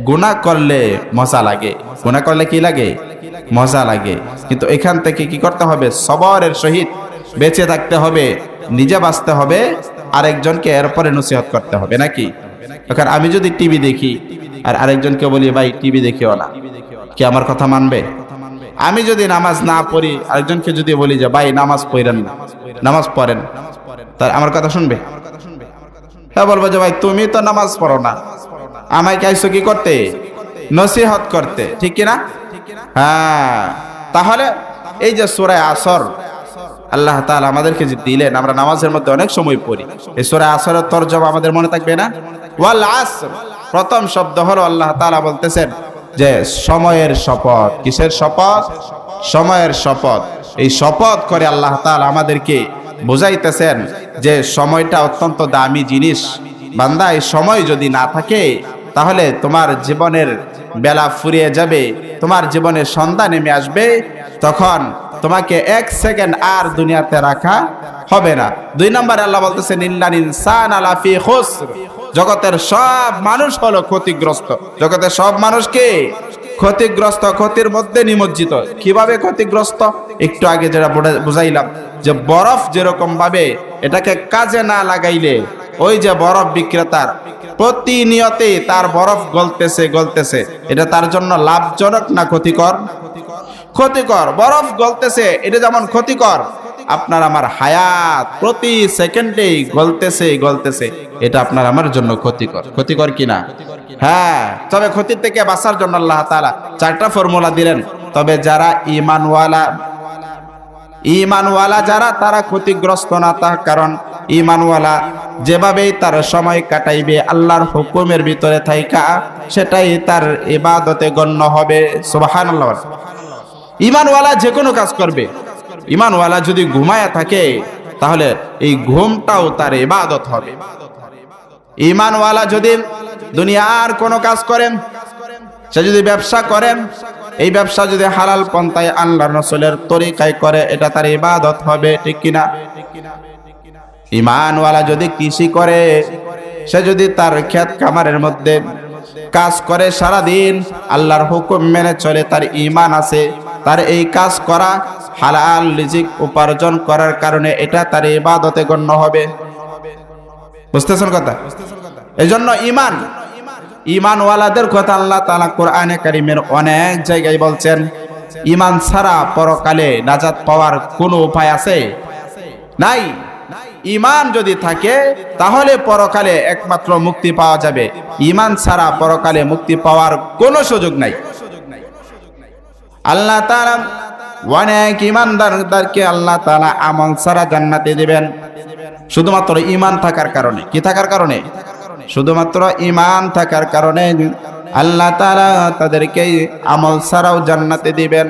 গুনাহ করলে মজা লাগে, গুনাহ করলে কি লাগে? মজা লাগে। কিন্তু এখান থেকে কি করতে হবে? সবরের সহিত বেঁচে থাকতে হবে, নিজে বাঁচতে হবে, আরেকজনকে এরপরে নসিহত করতে হবে, নাকি? এখন আমি যদি টিভি দেখি আর আরেকজনকে বলি ভাই টিভি দেখিও না, কি আমার কথা মানবে? আমি যদি নামাজ না পড়ি, আরেকজনকে যদি বলি যে ভাই নামাজ পড়েন না, নামাজ পড়েন, তার আমার কথা শুনবে? হ্যাঁ, বলবো যে ভাই তুমি তো নামাজ পড়ো না, আমায় চাইছো কি করতে? নসিহত করতে, ঠিক কিনা? হ্যাঁ, তাহলে এই যে সূরা আসর আল্লাহ তাআলা আমাদেরকে যে দিলেন, আমরা নামাজের মধ্যে অনেক সময় পড়ি, এই সূরা আসরের তরজমা আমাদের মনে থাকবে না? ওয়াল আসর, প্রথম শব্দ হলো আল্লাহ তাআলা বলতেছেন যে সময়ের শপথ। কিসের শপথ? সময়ের শপথ। এই শপথ করে আল্লাহ তাআলা আমাদেরকে বুঝাইতেছেন যে সময়টা অত্যন্ত দামি জিনিস। বান্দা, এই সময় যদি না থাকে তাহলে তোমার জীবনের বেলা ফুরিয়ে যাবে, তোমার জীবনে সন্ধ্যা নেমে আসবে, তখন তোমাকে এক সেকেন্ড আর দুনিয়াতে রাখা হবে না। 2 নম্বরে আল্লাহ বলতেছেন ইন্নাল ইনসানা লাফি খুসর, জগতের সব মানুষ হলো ক্ষতিগ্রস্ত। জগতের সব মানুষকে ক্ষতিগ্রস্ত, ক্ষতির মধ্যে নিমজ্জিত। কিভাবে ক্ষতিগ্রস্ত? একটু আগে যেটা বুঝাইলাম যে বরফ যেরকম ভাবে এটাকে কাজে না লাগাইলে ওই যে বরফ বিক্রেতার প্রতিনিয়তে তার বরফ গলতেছে, এটা তার জন্য লাভজনক না ক্ষতিকর? ক্ষতিকর। বরফ গলতেছে, এটা যেমন ক্ষতিকর, আপনার আমার হায়াত প্রতি সেকেন্ডেই গলতেছে, এটা আপনার আমার জন্য ক্ষতিকর। ক্ষতিকর কিনা? হ্যাঁ। তবে ক্ষতির থেকে বাঁচার জন্য আল্লাহ তাআলা 4টা ফর্মুলা দিলেন। তবে যারা ঈমানওয়ালা যারা, তারা ক্ষতিগ্রস্ত না। তার কারণ ঈমানওয়ালা যেভাবেই তার সময় কাটাইবে আল্লাহর হুকুমের ভিতরে থাইকা, সেটাই তার ইবাদতে গণ্য হবে। সুবহানাল্লাহ। ঈমানওয়ালা যে কোনো কাজ করবে। ঈমানওয়ালা যদি ঘুমায়া থাকে তাহলে এই ঘুমটাও তার ইবাদত হবে। ঈমানওয়ালা যদি দুনিয়ার কোনো কাজ করেন, সে যদি ব্যবসা করেন, এই ব্যবসা যদি হালাল পন্থায় আল্লাহর রাসূলের তরিকায় করে, এটা তার ইবাদত হবে, ঠিক কিনা? ঈমানওয়ালা যদি কৃষি করে, সে যদি তার ক্ষেত খামারের মধ্যে কাজ করে সারাদিন, আল্লাহর হুকুম মেনে চলে, তার ঈমান আছে, তার এই কাজ করা হালাল রিজিক উপার্জন করার কারণে এটা তার ইবাদতে গণ্য হবে। বুঝতেছেন কথা? এজন্য ঈমানওয়ালাদের কথা আল্লাহ তাআলা কোরআনে কারীমের অনেক জায়গায় বলছেন। ঈমান ছাড়া পরকালে নাজাত পাওয়ার কোনো উপায় আছে? নাই। ঈমান যদি থাকে তাহলে পরকালে একমাত্র মুক্তি পাওয়া যাবে। ঈমান ছাড়া পরকালে মুক্তি পাওয়ার কোনো সুযোগ নাই। আল্লাহ তাআলা অনেক ঈমানদারকে আল্লাহ তাআলা আমল ছাড়া জান্নাতে দিবেন, শুধুমাত্র ঈমান থাকার কারণে। কি থাকার কারণে? শুধুমাত্র ঈমান থাকার কারণে আল্লাহ তাআলা তাদেরকে আমল ছাড়াও জান্নাতে দিবেন।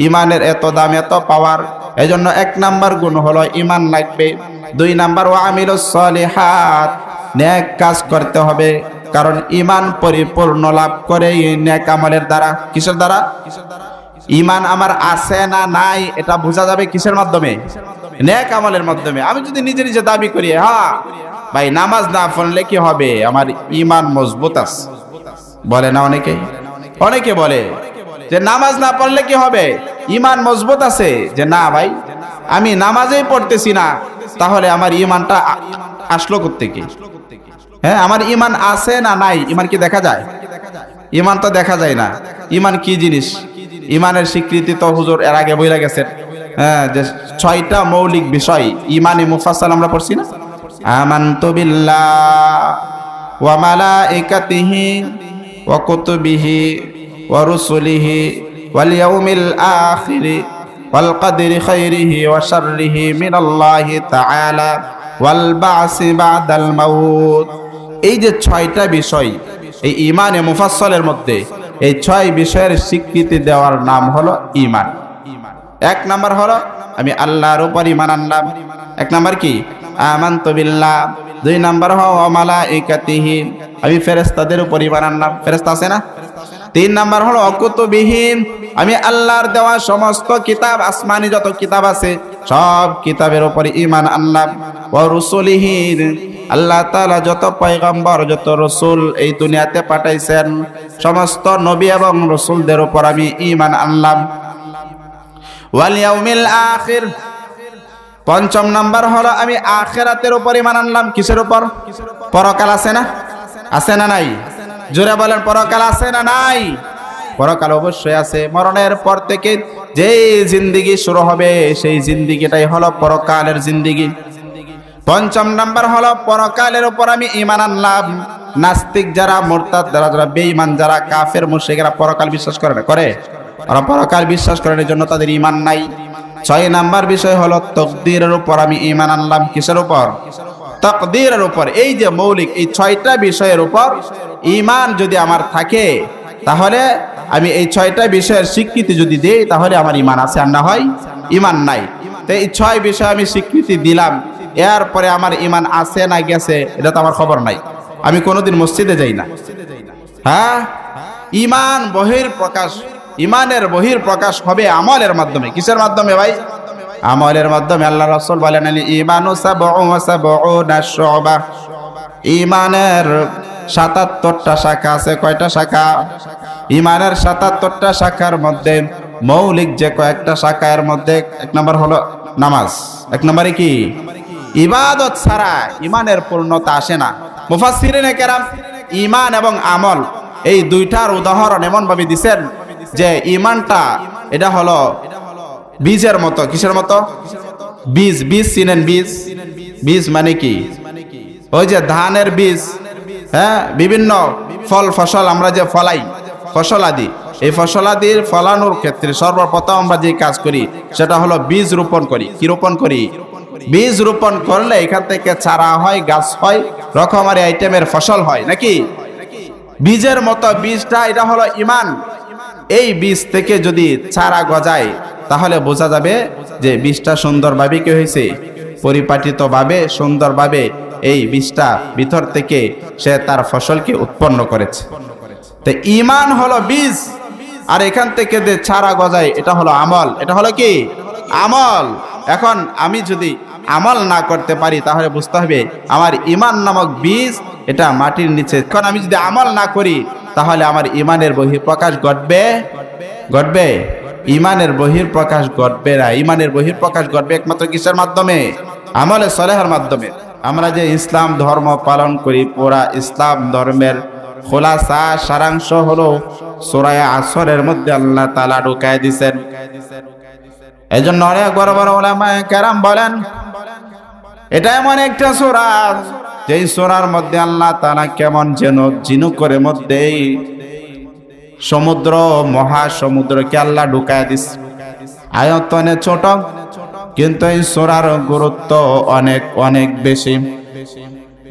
ঈমানের এত দাম, এত পাওয়ার। এজন্য 1 নাম্বার গুণ হলো ঈমান লাগবে। 2 নাম্বার ওয়া আমিলুস সলিহাত, নেক কাজ করতে হবে। কারণ ঈমান পরিপূর্ণ লাভ করে এই নেক আমলের দ্বারা। কিসের দ্বারা? ঈমান আমার আছে না নাই এটা বোঝা যাবে কিসের মাধ্যমে? নেক আমলের মাধ্যমে। আমি যদি নিজে নিজে দাবি করি হ্যাঁ ভাই নামাজ না পড়লে কি হবে, আমার ঈমান মজবুত আছে, বলে না অনেকে বলে যে নামাজ না পড়লে কি হবে, ঈমান মজবুত আছে। যে না ভাই আমি নামাজই পড়তেছি না, তাহলে আমার ঈমানটা আসলো কোত্থেকে? হ্যাঁ, আমার ঈমান আছে না নাই, ঈমান কি দেখা যায়? ঈমান তো দেখা যায় না। ঈমান কি জিনিস? ঈমানের স্বীকৃতি তো হুজুর এর আগে বইলা গেছেন। হ্যাঁ, যে 6টা মৌলিক বিষয় ঈমানে মুফাসসাল আমরা পড়ছি না? আমানতু বিল্লাহ ওয়া মালাইকাতিহি ওয়া কুতুবিহি ওয়া রুসুলিহি ওয়াল ইয়াউমিল আখিরি ওয়াল কদরি খাইরিহি ওয়া শাররিহি মিনাল্লাহি তাআলা ওয়াল বা'সি বা'দাল মাউত। এই যে 6টা বিষয় এই ঈমানে মুফাসসালের মধ্যে, এই 6 বিষয়ের স্বীকৃতি দেওয়ার নাম হলো ঈমান। 1 নাম্বার হলো আমি আল্লাহর উপর ঈমান আনলাম। 1 নাম্বার কি? আমানতু বিল্লাহ। 2 নাম্বার হলো ওয়া মালাইকাতিহি, আমি ফেরেশতাদের উপর ঈমান আনলাম। ফেরেশতা আছে না? 3 নাম্বার হলো কুতুবিহি, আমি আল্লাহর দেওয়া সমস্ত কিতাব, আসমানি যত কিতাব আছে সব কিতাবের উপর ঈমান আনলাম। ওয়া রুসুলিহি, আল্লাহ তাআলা যত পয়গম্বর যত রাসূল এই দুনিয়াতে পাঠাইছেন সমস্ত নবী এবং রাসূলদের উপর আমি ঈমান আনলাম। ওয়াল ইয়াউমিল আখির, পঞ্চম নাম্বার হলো আমি আখিরাতের উপর ঈমান আনলাম। কিসের উপর? পরকাল আছে না? আছে না নাই? জোরে বলেন, পরকাল আছে না নাই? পরকাল অবশ্যই আছে। মরণের পর থেকে যেই জিন্দেগি শুরু হবে সেই জিন্দেগিটাই হলো পরকালের জিন্দেগি। পঞ্চম নাম্বার হলো পরকালের উপর আমি ঈমান আনলাম। নাস্তিক যারা, মুরতাদ যারা, বেঈমান যারা, কাফের মুশরিকরা পরকাল বিশ্বাস করে না? করে? ওরা পরকাল বিশ্বাস করার জন্য তাদের ঈমান নাই। 6 নাম্বার বিষয় হলো তাকদীরের উপর আমি ঈমান আনলাম। কিসের উপর? তাকদীরের উপর। এই যে মৌলিক এই 6টা বিষয়ের উপর ঈমান যদি আমার থাকে, তাহলে আমি এই 6টা বিষয়ের স্বীকৃতি যদি দেই, তাহলে আমার ঈমান আছে, আর না হয় ঈমান নাই। তো এই 6 বিষয় আমি স্বীকৃতি দিলাম, এরপরে আমার ঈমান আছে না গেছে এটা তো আমার খবর নাই। আমি কোনোদিন মসজিদে যাই না। হ্যাঁ, ঈমান বহিঃপ্রকাশ, ঈমানের বহিঃপ্রকাশ হবে আমলের মাধ্যমে। কিসের মাধ্যমে ভাই? আমলের মাধ্যমে। আল্লাহ রাসূল বলেন, আল ঈমানু সাবউন ওয়া সাবউনা শুবা, ঈমানের 77টা শাখা আছে। কয়টা শাখা? ঈমানের 77টা শাখার মধ্যে মৌলিক যে কয়েকটা শাখা, এর মধ্যে 1 নম্বর হলো নামাজ। 1 নম্বরে কি? ইবাদত ছাড়া ঈমানের পূর্ণতা আসে না। মুফাসসিরিনে কেরাম ঈমান এবং আমল এই দুইটার উদাহরণ এমন ভাবে দিবেন যে ঈমানটা এটা হলো বীজের মতো। কিসের মতো? বীজ। বীজ চিনেন? বীজ, বীজ মানে কি? ওই যে ধানের বীজ, হ্যাঁ, বিভিন্ন ফল ফসল আমরা যে ফলাই, ফসলাদি, এই ফসলাদির ফলানোর ক্ষেত্রে সর্বপ্রথম আমরা যে কাজ করি সেটা হলো বীজ রোপণ করি। কি রোপণ করি? বীজ রোপণ করলে এখান থেকে চারা হয়, গাছ হয়, রকমারি আইটেমের ফসল হয় নাকি? বীজের মতো বীজটা এটা হলো ঈমান। এই বীজ থেকে যদি চারা গজায় তাহলে বোঝা যাবে যে বীজটা সুন্দরভাবে কি হয়েছে, পরিপাটিতভাবে সুন্দরভাবে এই বীজটা ভিতর থেকে সে তার ফসলকে উৎপন্ন করেছে। তো ঈমান হলো বীজ, আর এখান থেকে যে চারা গজায় এটা হলো আমল। এটা হলো কি? আমল। এখন আমি যদি আমল না করতে পারি তাহলে বুঝতে হবে আমার ঈমান নামক বীজ এটা মাটির নিচে। এখন আমি যদি আমল না করি তাহলে আমার ঈমানের বহিঃপ্রকাশ ঘটবে? ঘটবে? ঈমানের বহিঃপ্রকাশ ঘটবে না। ঈমানের বহিঃপ্রকাশ ঘটবে একমাত্র কিসের মাধ্যমে? আমলে সলেহের মাধ্যমে। আমরা যে ইসলাম ধর্ম পালন করি, পুরা ইসলাম ধর্মের খোলাসা সারাংশ হলো সূরা আসরের মধ্যে আল্লাহ তাআলা ঢুকায় দিয়েছেন। এজন্য অনেক বড় বড় উলামায়ে কেরাম বলেন এটা এমন একটা সূরা যেই সূরার মধ্যে আল্লাহ তাআলা কেমন যেন জিনু করে মধ্যেই সমুদ্র, মহাসমুদ্রকে আল্লাহ ঢুকায় দিছে। আয়তনে ছোট, কিন্তু এই সূরার গুরুত্ব অনেক অনেক বেশি।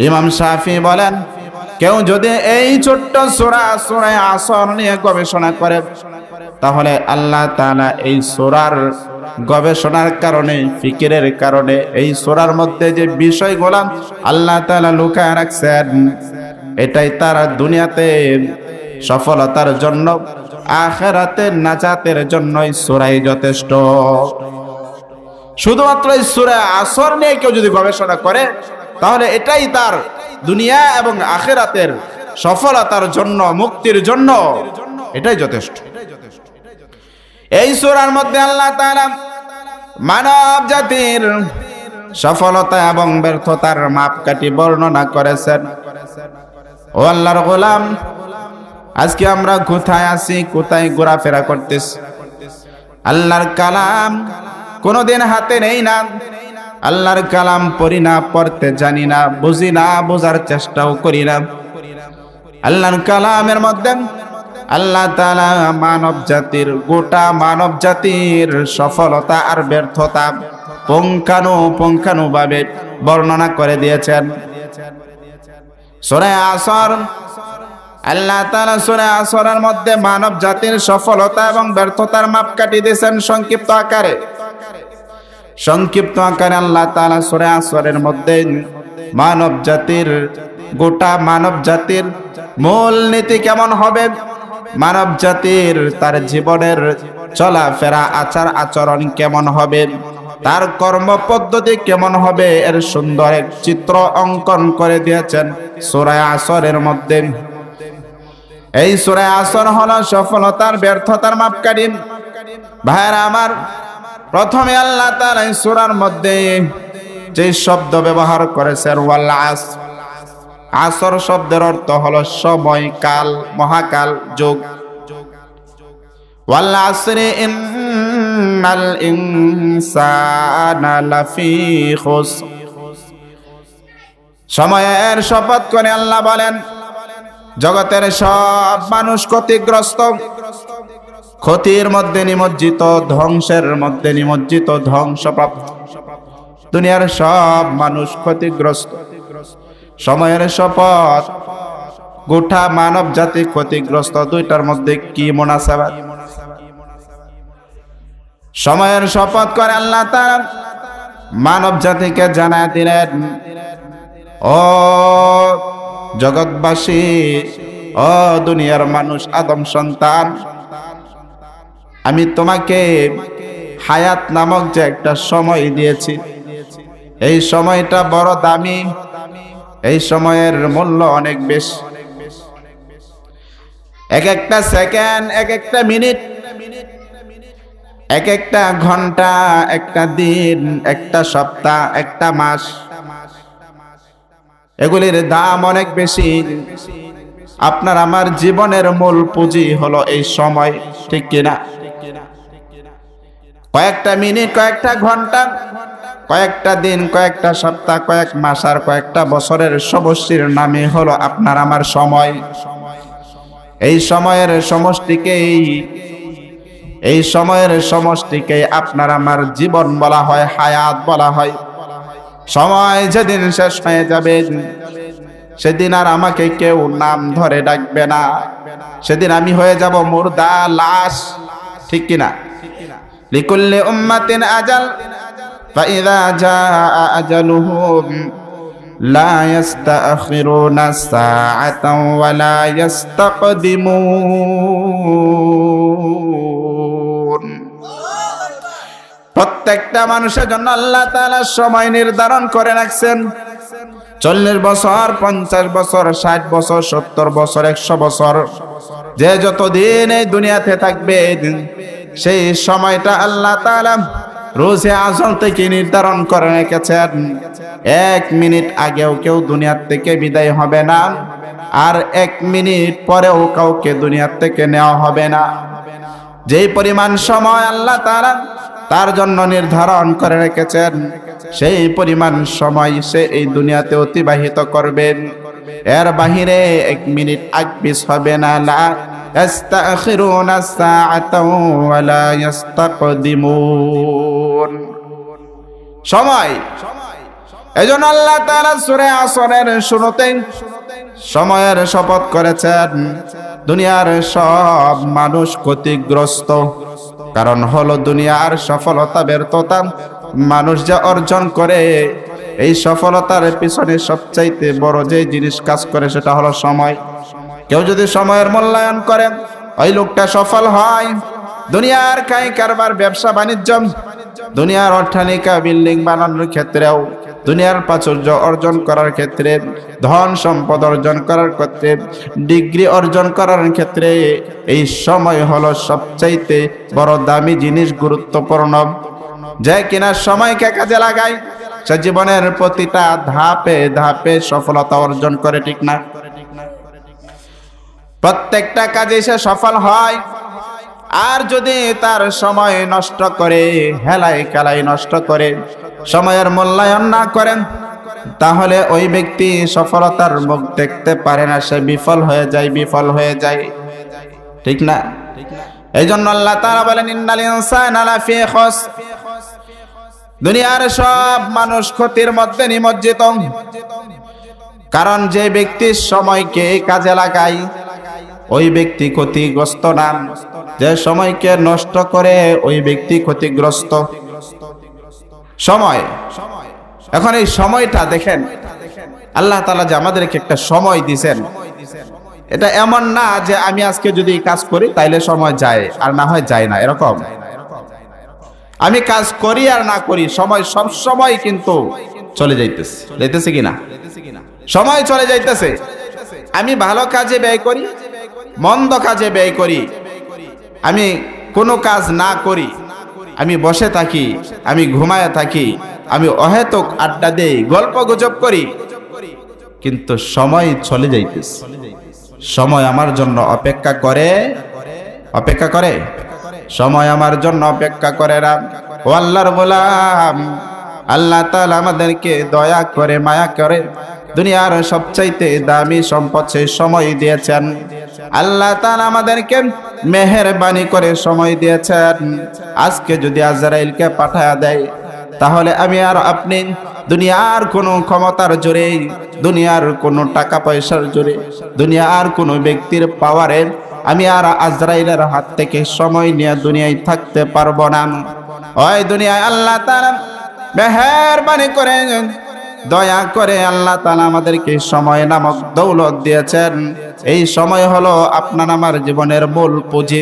ইমাম শাফি বলেন কেউ যদি এই ছোট্ট সূরা আসর নিয়ে গবেষণা করে তাহলে আল্লাহ তাআলা এই সূরার গবেষণার কারণে, ফিকিরের কারণে এই সূরার মধ্যে যে বিষয়গুলো আল্লাহ তাআলা লুকায় রাখছেন এটাই তার দুনিয়াতে সফলতার জন্য, আখিরাতে নাজাতের জন্য এই সূরাই যথেষ্ট। শুধুমাত্র এই সূরা আসর নিয়ে কেউ যদি গবেষণা করে তাহলে এটাই তার দুনিয়া এবং আখিরাতের সফলতার জন্য, মুক্তির জন্য এটাই যথেষ্ট। এই সূরার মধ্যে আল্লাহ তাআলা মানব জাতির সফলতা এবং ব্যর্থতার মাপকাঠি বর্ণনা করেছেন। ও আল্লাহর গোলাম, আজকে আমরা কোথায় আছি, কোথায় ঘোরাফেরা করতেছি? আল্লাহর কালাম কোনোদিন হাতে নেই না, আল্লাহর কালাম পড়ি না, পড়তে জানি না, বুঝি না, বোঝার চেষ্টাও করি না। আল্লাহর কালামের মধ্যে আল্লাহ তাআলা মানব জাতির, গোটা মানব জাতির সফলতা আর ব্যর্থতা পুঙ্খানুপুঙ্খানুভাবে বর্ণনা করে দিয়েছেন। সূরা আসর, আল্লাহ তাআলা সূরা আসরের মধ্যে মানব জাতির সফলতা এবং ব্যর্থতার মাপকাঠি দিয়েছেন সংক্ষিপ্ত আকারে। সংক্ষিপ্ত আকারে আল্লাহ তাআলা সূরা আসরের মধ্যে মানব জাতির, গোটা মানব জাতির মূল নীতি কেমন হবে, মানব জাতির তার জীবনের চলাফেরা, আচার আচরণ কেমন হবে, তার কর্ম পদ্ধতি কেমন হবে, এর সুন্দর এক চিত্র অঙ্কন করে দিয়েছেন সূরা আসরের মধ্যে। এই সূরা আসর হলো সফলতার ব্যর্থতার মাপকাঠি। ভাইরা আমার, প্রথমে আল্লাহ তাআলা এই সূরার মধ্যে যে শব্দ ব্যবহার করেছেন ওয়াল আসর, আসর শব্দের অর্থ হলো সময়, কাল, মহাকাল, যুগ। ওয়াল আসরি ইন্নাল ইনসানা লাফি খুসর, সময়ের শপথ করে আল্লাহ বলেন জগতের সব মানুষ ক্ষতিগ্রস্ত, ক্ষতির মধ্যে নিমজ্জিত, ধ্বংসের মধ্যে নিমজ্জিত, ধ্বংসপ্রাপ্ত। দুনিয়ার সব মানুষ ক্ষতিগ্রস্ত। সময়ের শপথ, গোটা মানব জাতি ক্ষতিগ্রস্ত। দুইটার মধ্যে কি মুনাসাবাত? সময়ের শপথ করে আল্লাহ তাআলা মানব জাতিকে জানায় দিলেন, ও জগৎবাসী, ও দুনিয়ার মানুষ, আদম সন্তান, আমি তোমাকে হায়াত নামক যে একটা সময় দিয়েছি, এই সময়টা বড় দামি, এই সময়ের মূল্য অনেক বেশি। এক একটা সেকেন্ড, এক একটা মিনিট, এক একটা ঘন্টা, একটা দিন, একটা সপ্তাহ, একটা মাস, এগুলির দাম অনেক বেশি। আপনার আমার জীবনের মূল পুঁজি হলো এই সময়, ঠিক কিনা? কয়েকটা মিনিট, কয়েকটা ঘন্টা, কয়েকটা দিন, কয়েকটা সপ্তাহ, কয়েক মাস আর কয়েকটা বছরের সমষ্টির নামে হলো আপনার আমার সময়। এই সময়ের সমষ্টিকে আপনার আমার জীবন বলা হয়, হায়াত বলা হয়। সময় যেদিন শেষ হয়ে যাবে, সেদিন আর আমাকে কেউ নাম ধরে ডাকবে না, সেদিন আমি হয়ে যাব মুর্দা, লাশ, ঠিক কিনা? লিকুল্লি উম্মাতিন আজাল ফাইযা জাআ আজালুহুম লা ইস্তাখিরুনা সাআতান ওয়া লা ইস্তাকদিমুন। প্রত্যেকটা মানুষের জন্য আল্লাহ তাআলা সময় নির্ধারণ করে রাখছেন। 40 বছর, 50 বছর, 60 বছর, 70 বছর, 100 বছর, যে যতদিন এই দুনিয়াতে থাকবে, সেই সময়টা আল্লাহ তাআলা রোজে আজল থেকে নির্ধারণ করে রেখেছেন। 1 মিনিট আগেও কেউ দুনিয়ার থেকে বিদায় হবে না, আর 1 মিনিট পরেও কাউকে দুনিয়ার থেকে নেওয়া হবে না। যেই পরিমাণ সময় আল্লাহ তাআলা তার জন্য নির্ধারণ করে রেখেছেন, সেই পরিমাণ সময় সে এই দুনিয়াতে অতিবাহিত করবেন। এর বাহিরে 1 মিনিট আগপিছ হবে না। লা ইস্তাখিরুনা সাআতাও ওয়া লা ইস্তাকদিমুন। সময়, এজন্য আল্লাহ তাআলা সূরা আসরের শুরুতে সময়ের শপথ করেছেন। দুনিয়ার সব মানুষ ক্ষতিগ্রস্ত, কারণ হলো দুনিয়ার সফলতা ব্যর্থতা মানুষ যা অর্জন করে, এই সফলতার পিছনে সবচাইতে বড় যে জিনিস কাজ করে সেটা হলো সময়। কেউ যদি সময়ের মূল্যায়ন করে, ওই লোকটা সফল হয়। দুনিয়ার কাই কারবার, ব্যবসা বাণিজ্য, দুনিয়ার অট্টালিকা বিল্ডিং বানানোর ক্ষেত্রেও, দুনিয়ার প্রাচুর্য অর্জন করার ক্ষেত্রে, ধন সম্পদ অর্জন করার ক্ষেত্রে, ডিগ্রি অর্জন করার ক্ষেত্রে এই সময় হলো সবচাইতে বড় দামি জিনিস, গুরুত্বপূর্ণ। যে কিনা সময়কে কাজে লাগায়, সে জীবনের প্রতিটা ধাপে ধাপে সফলতা অর্জন করে, ঠিক না? প্রত্যেকটা কাজে সে সফল হয়। আর যদি তার সময় নষ্ট করে, হেলাই খেলাই নষ্ট করে, সময়ের মূল্যায়ন না করেন, তাহলে ওই ব্যক্তি সফলতার মুখ দেখতে পারে না, সে বিফল হয়ে যায়, ঠিক না? এই জন্য আল্লাহ তাআলা বলেন, ইন্নাল ইনসানা লাফি খুসর, দুনিয়ার সব মানুষ ক্ষতির মধ্যে নিমজ্জিত। কারণ যে ব্যক্তি সময়কে কাজে লাগায়, ওই ব্যক্তি ক্ষতিগ্রস্ত না। যে সময়কে নষ্ট করে, ওই ব্যক্তি ক্ষতিগ্রস্ত। সময়, এখন এই সময়টা দেখেন, আল্লাহ তাআলা যে আমাদেরকে একটা সময় দিয়েছেন, এটা এমন না যে আমি আজকে যদি কাজ করি তাইলে সময় যায়, আর না হয় যায় না, এরকম। আমি কাজ করি আর না করি, সময় সব সময় কিন্তু চলে যাইতেছে কিনা? সময় চলে যাইতেছে। আমি ভালো কাজে ব্যয় করি, মন্দ কাজে ব্যয় করি, আমি কোনো কাজ না করি, আমি বসে থাকি, আমি ঘুমায় থাকি, আমি অহেতুক আড্ডা দেই, গল্প গুজব করি, কিন্তু সময় চলে যাইতেছে। সময় আমার জন্য অপেক্ষা করে, অপেক্ষা করে, সময় আমার জন্য অপেক্ষা করে না। ও আল্লাহর গোলাম, আল্লাহ তাআলা আমাদেরকে দয়া করে, মায়া করে দুনিয়ার সবচাইতে দামি সম্পদ সেই সময় দিয়েছেন। আল্লাহ তাআলা আমাদেরকে মেহেরবানি করে সময় দিয়েছেন। আজকে যদি আজরাইলকে পাঠায়া দেয়, তাহলে আমি আর আপনি দুনিয়ার কোনো ক্ষমতার জোরে, দুনিয়ার কোনো টাকা পয়সার জোরে, দুনিয়ার কোনো ব্যক্তির পাওয়ারে আমি আর আজরাইলের হাত থেকে সময় নিয়ে দুনিয়ায় থাকতে পারবো না। ওই দুনিয়ায় আল্লাহ তাআলা মেহেরবানি করে, দয়া করে আল্লাহ তাআলা আমাদেরকে সময় নামক দৌলত দিয়েছেন। এই সময় হলো আপনার আমার জীবনের মূল পুঁজি।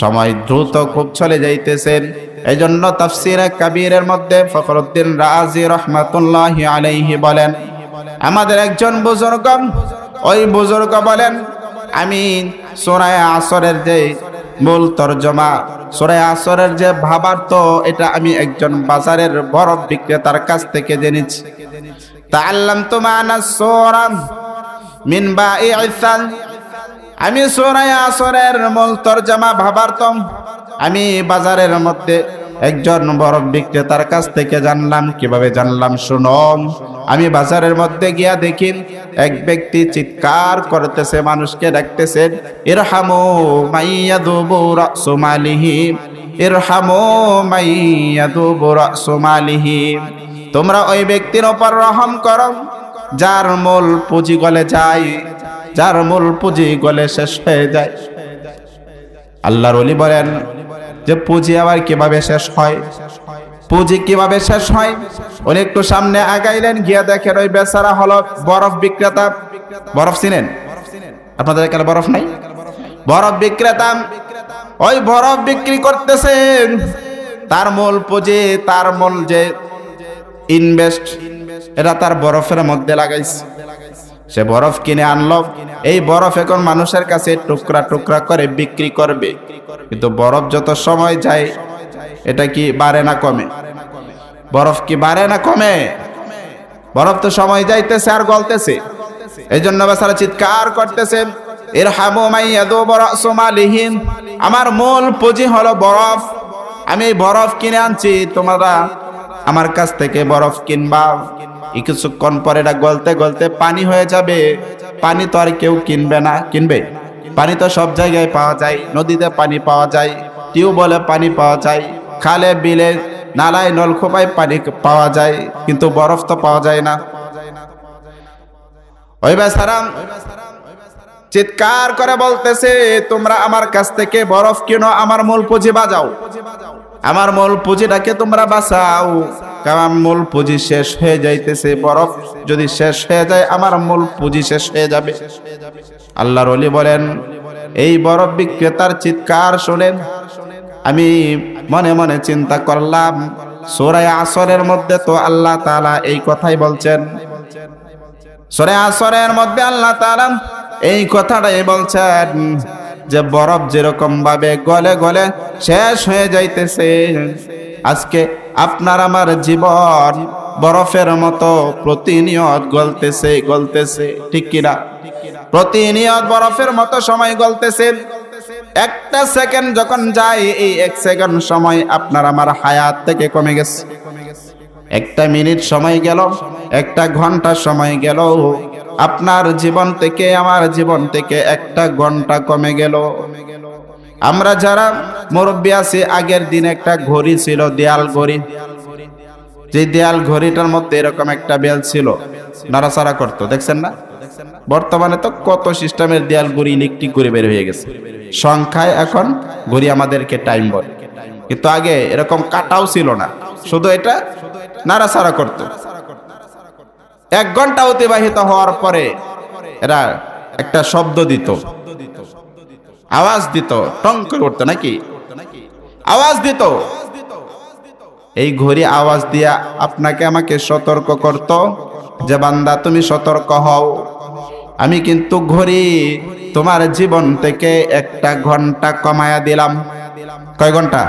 সময় দ্রুত খুব চলে যাইতেছেন। এই জন্য তাফসীরে কাবীরের মধ্যে ফখরুদ্দিন রাজি রহমাতুল্লাহি আলাইহি বলেন, আমাদের একজন বুজুর্গ, ওই বুজুর্গ বলেন, আমি সূরা আসরের যে মূল তরজমা, সূরা আসরের যে ভাবার্থ, এটা আমি একজন বাজারের বরফ বিক্রেতার কাছ থেকে জেনেছি। তাআল্লামতু মা'না সূরা মিন বাঈসান, আমি সূরা আসরের মূল তরজমা ভাবার্থ আমি বাজারের মধ্যে একজন বরফ বিক্রেতার কাছ থেকে জানলাম। কিভাবে জানলাম শুনো। আমি বাজারের মধ্যে গিয়া দেখি এক ব্যক্তি চিৎকার করতেছে, মানুষকে ডাকতেছে, ইরহামু মাইয়াদুবু রাসু মালিহি, ইরহামু মাইয়াদুবু রাসু মালিহি, তোমরা ওই ব্যক্তির উপর রহম করো যার মূল পুঁজি গলে যায়, যার মূল পুঁজি গলে শেষ হয়ে যায়। আল্লাহর ওলি বলেন যে পুঁজি আবার কিভাবে শেষ হয়, পুঁজি কিভাবে শেষ হয়। উনি একটু সামনে আগাইলেন, গিয়া দেখেন ওই বেচারা হলো বরফ বিক্রেতা। বরফ চিনেন আপনাদের এখানে? বরফ নাই? বরফ বিক্রেতা, ওই বরফ বিক্রি করতেছেন। তার মূল পুঁজি, তার মূল যে ইনভেস্ট, এটা তার বরফের মধ্যে লাগাইছে। সে বরফ কিনে আনলো, এই বরফ এখন মানুষের কাছে টুকরা টুকরা করে বিক্রি করবে। কিন্তু বরফ যত সময় যায়, এটা কি বাড়ে না কমে? বরফ কি বাড়ে না কমে? বরফ তো সময় যাইতেছে আর গলতেছে। এই জন্য বেচারা চিৎকার করতেছে, ইরহামু মাইয়াদুবু রাসু মালিহি, আমার মূল পুঁজি হলো বরফ, আমি বরফ কিনে আনছি, তোমরা আমার কাছ থেকে বরফ কিনবা। কিছুক্ষণ পরে এটা গলতে গলতে পানি হয়ে যাবে। পানি তো আর কেউ কিনবে না, কিনবে? পানি তো সব জায়গায় পাওয়া যায়, নদীতে পানি পাওয়া যায়, টিউবওয়েলে পানি পাওয়া যায়, খালে বিলে নালায় নলকূপায় পানি পাওয়া যায়, কিন্তু বরফ তো পাওয়া যায় না। ওই বেচারা চিৎকার করে বলতেছে, তোমরা আমার কাছ থেকে বরফ কিনো, আমার মূল পুঁজি বাঁচাও, আমার মূল পুঁজিটাকে তোমরা বাঁচাও, কারণ মূল পুঁজি শেষ হয়ে যাইতেছে। বরফ যদি শেষ হয়ে যায়, আমার মূল পুঁজি শেষ হয়ে যাবে। আল্লাহর ওলি বলেন, এই বরফ বিক্রেতার চিৎকার শুনেন আমি মনে মনে চিন্তা করলাম, সূরা আসরের মধ্যে তো আল্লাহ তাআলা এই কথাই বলছেন। সূরা আসরের মধ্যে আল্লাহ তাআলা এই কথাটাই বলছেন যে বরফ যেরকম ভাবে গলে গলে শেষ হয়ে যাইতেছে, আজকে আপনার আমার জীবন বরফের মতো প্রতিনিয়ত গলতেছে গলতেছে, ঠিক কিনা? প্রতিনিয়ত বরফের মতো সময় গলতেছে। একটা সেকেন্ড যখন যায়, এই এক সেকেন্ড সময় আপনার আমার হায়াত থেকে কমে গেছে। একটা মিনিট সময় গেল, একটা ঘন্টা সময় গেল, আপনার জীবন থেকে আমার জীবন থেকে একটা ঘন্টা কমে গেল। আমরা যারা মুরব্বী আছি, আগের দিন একটা ঘড়ি ছিল, দেয়াল ঘড়ি। যে দেয়াল ঘড়িটার মধ্যে এরকম একটা বেল ছিল, নাড়াচাড়া করতো, দেখছেন না? বর্তমানে তো কত সিস্টেমের দেয়াল ঘড়ি, ইলেকট্রিক ঘড়ি বের হয়ে গেছে। সংখ্যায় এখন ঘড়ি আমাদেরকে টাইম বলে, কিন্তু আগে এরকম কাটাও ছিল না, শুধু এটা নাড়াচাড়া করতো। এক ঘন্টা অতিবাহিত হওয়ার পরে এরা একটা শব্দ দিত, আওয়াজ দিত, টং করে উঠতো, নাকি আওয়াজ দিত। এই ঘড়ি আওয়াজ দিয়া আপনাকে আমাকে সতর্ক করত যে বান্দা তুমি সতর্ক হও, আমি কিন্তু ঘড়ি তোমার জীবন থেকে 1 ঘন্টা কমায়া দিলাম। কয় ঘন্টা?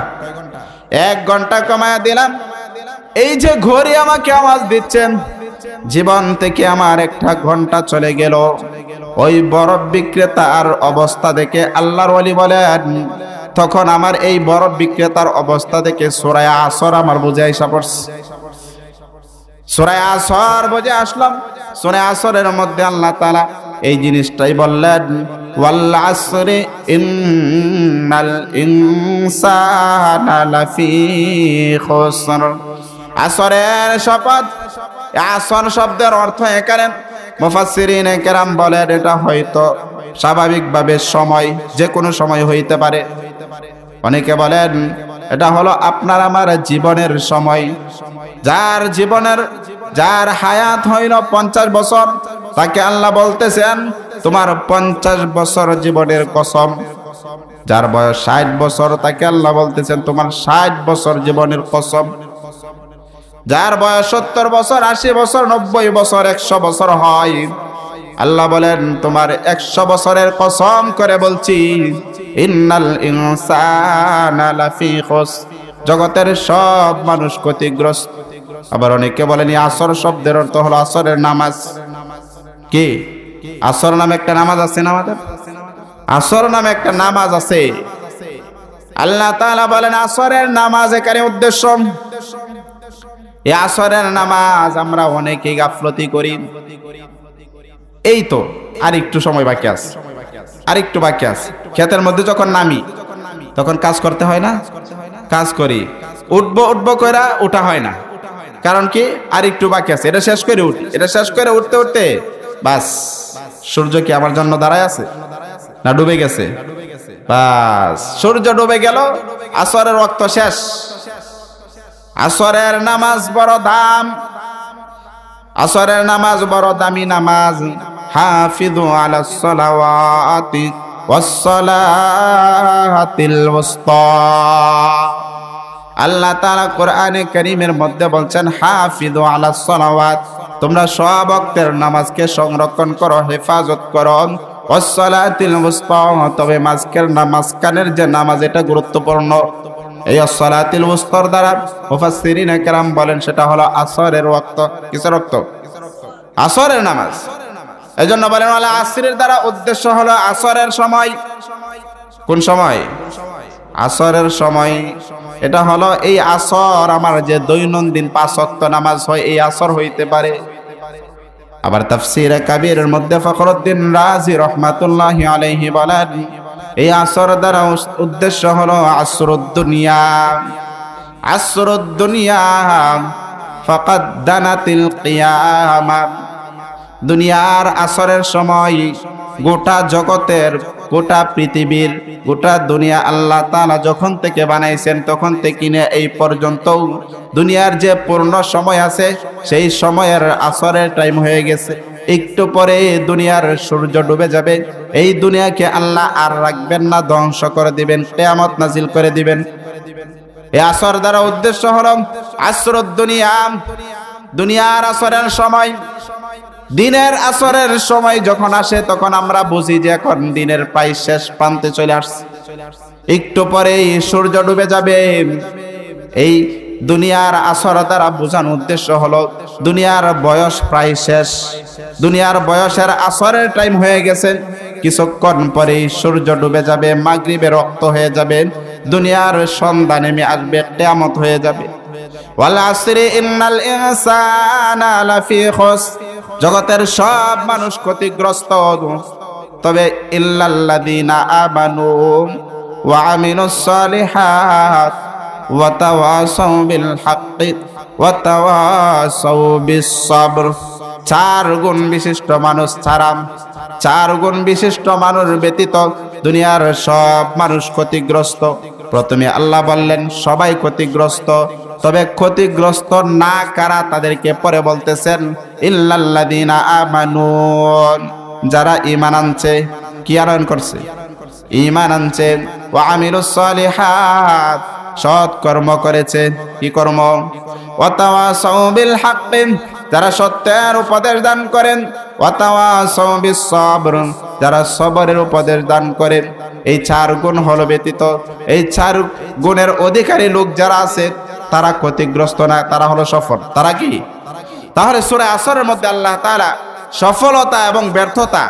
1 ঘন্টা কমায়া দিলাম। এই যে ঘড়ি আমাকে আওয়াজ দিচ্ছেন, জীবন থেকে আমার 1 ঘন্টা চলে গেল। ওই বরফ বিক্রেতার অবস্থা দেখে আল্লাহর ওয়ালি বলেন, তখন আমার এই বরফ বিক্রেতার অবস্থা দেখে সূরা আসর আমার বুঝে আইসা পড়ছে। সূরা আসর বুঝে আসলাম। সূরা আসরের মধ্যে আল্লাহ তাআলা এই জিনিসটাই বললেন, ওয়াল আসরি ইন্নাল ইনসানা লাফি খুসর। আসরের শপথ। আসর শব্দের অর্থ এখানে মুফাসসিরিনে কেরাম বলেন এটা হয়তো স্বাভাবিকভাবে সময়, যে কোনো সময় হইতে পারে। অনেকে বলেন এটা হলো আপনার আমার জীবনের সময়। যার হায়াত হইল 50 বছর, তাকে আল্লাহ বলতেছেন তোমার 50 বছর জীবনের কসম। যার বয়স 60 বছর, তাকে আল্লাহ বলতেছেন তোমার 60 বছর জীবনের কসম। যার বয়স 70 বছর, 80 বছর, 90 বছর, 100 বছর হয়, আল্লাহ বলেন তোমার 100 বছরের কসম করে বলছি, ইন্নাল ইনসানা লাফি খুসর, জগতের সব মানুষ ক্ষতিগ্রস্ত। আবার অনেকে বলেন এই আসর শব্দের অর্থ হলো আসরের নামাজ। কি আসর নামে একটা নামাজ আছে না আমাদের? আসর নামে একটা নামাজ আছে। আল্লাহ তাআলা বলেন আসরের নামাজ এখানে উদ্দেশ্য। এই আসরের নামাজ আমরা অনেকেই গাফলতি করি। এই তো আর একটু সময় বাকি আছে, আর একটু বাকি আছে। ক্ষেতের মধ্যে যখন নামি তখন কাজ করতে হয় না? কাজ করি, উঠবো কইরা ওঠা হয় না। কারণ কি? আর একটু বাকি আছে, এটা শেষ করে উঠি। এটা শেষ করে উঠতে উঠতে বাস, সূর্য কি আমার জন্য দাঁড়ায় আছে না ডুবে গেছে? বাস, সূর্য ডুবে গেল, আসরের ওয়াক্ত শেষ। আসরের নামাজ বড় দাম, আসরের নামাজ বড় দামি নামাজ। হাফিযু আলাস সালাওয়াতি ওয়াস সালাতিল ওয়াসতা। আল্লাহ তাআলা কোরআনে কারীমের মধ্যে বলছেন হাফিযু আলাস সালাওয়াত, তোমরা সব ওয়াক্তের নামাজকে সংরক্ষণ করো, হেফাজত করো। ওয়াস সালাতিল ওয়াসতা, তবে মাঝখানের যে নামাজ এটা গুরুত্বপূর্ণ। এই সালাতুল ওয়াস্তার দ্বারা মুফাসসিরিনে কেরাম বলেন সেটা হলো আসরের ওয়াক্ত। কিসের ওয়াক্ত? আসরের নামাজ। এজন্য বলেন ওয়ালা আসরের দ্বারা উদ্দেশ্য হলো আসরের সময়। কোন সময়? আসরের সময়। এটা হলো এই আসর আমার যে দৈনন্দিন 5 ওয়াক্ত নামাজ হয়, এই আসর হইতে পারে। আবার তাফসীরে কাবীরের মধ্যে ফখরুদ্দীন রাজি রাহমাতুল্লাহি আলাইহি বলেন এই আসর দ্বারা উদ্দেশ্য হলো আসরুদ দুনিয়া। আসরুদ দুনিয়া ফাকাদ দানাতিল কিয়ামা। দুনিয়ার আসরের সময় গোটা জগতের, গোটা পৃথিবীর, গোটা দুনিয়া আল্লাহ তাআলা যখন থেকে বানাইছেন তখন থেকে নিয়ে এই পর্যন্ত দুনিয়ার যে পূর্ণ সময় আছে সেই সময়ের আসরের টাইম হয়ে গেছে। একটু পরে দুনিয়ার সূর্য ডুবে যাবে। এই দুনিয়াকে আল্লাহ আর রাখবেন না, ধ্বংস করে দিবেন, কিয়ামত নাজিল করে দিবেন। এই আসর দ্বারা উদ্দেশ্য হলো আসরুদ দুনিয়া, দুনিয়ার আসরের সময়। দিনের আসরের সময় যখন আসে তখন আমরা বুঝি যে এখন দিনের প্রায় শেষ প্রান্তে চলে আসছে। একটু পরেই সূর্য ডুবে যাবে। এই দুনিয়ার আসর দ্বারা বোঝানোর উদ্দেশ্য হলো দুনিয়ার বয়স প্রায় শেষ, দুনিয়ার বয়সের আসরের টাইম হয়ে গেছে। কিছুক্ষণ পরেই সূর্য ডুবে যাবে, মাগরিবের রক্ত হয়ে যাবে, দুনিয়ার সন্ধ্যা নেমে আসবে, কিয়ামত হয়ে যাবে। ওয়াল আসরি ইন্নাল ইনসানা লাফি খুসর, জগতের সব মানুষ ক্ষতিগ্রস্ত, তবে ইল্লাল্লাযীনা আমানু ওয়া আমিলুস সালিহাত ওয়া তাওয়াসাউ বিল হাক্কি ওয়া তাওয়াসাউ বিস সাবর। 4 গুণ বিশিষ্ট মানুষ ছাড়া, 4 গুণ বিশিষ্ট মানুষ ব্যতীত দুনিয়ার সব মানুষ ক্ষতিগ্রস্ত। প্রথমে আল্লাহ বললেন সবাই ক্ষতিগ্রস্ত, তবে ক্ষতিগ্রস্ত না কারা তাদেরকে পরে বলতেছেন ইল্লাল্লাযীনা আমানু, যারা ঈমান আনছে। কি আনয়ন করছে? ঈমান আনছে। ওয়া আমিলুস সালিহাত, সৎ কর্ম করেছে। কি কর্ম? ওয়া তাওয়াসাউ বিল হাক্কি, যারা সত্যের উপদেশ দান করেন। ওয়া তাওয়াসাউ বিস সাবর, যারা সবরের উপদেশ দান করে। এই 4 গুণ হলো ব্যতীত এই 4 গুণের অধিকারী লোক যারা আছে তারা ক্ষতিগ্রস্ত না, তারা হলো সফল। তারা কি? তাহলে সূরা আসরের মধ্যে আল্লাহ তাআলা সফলতা এবং ব্যর্থতা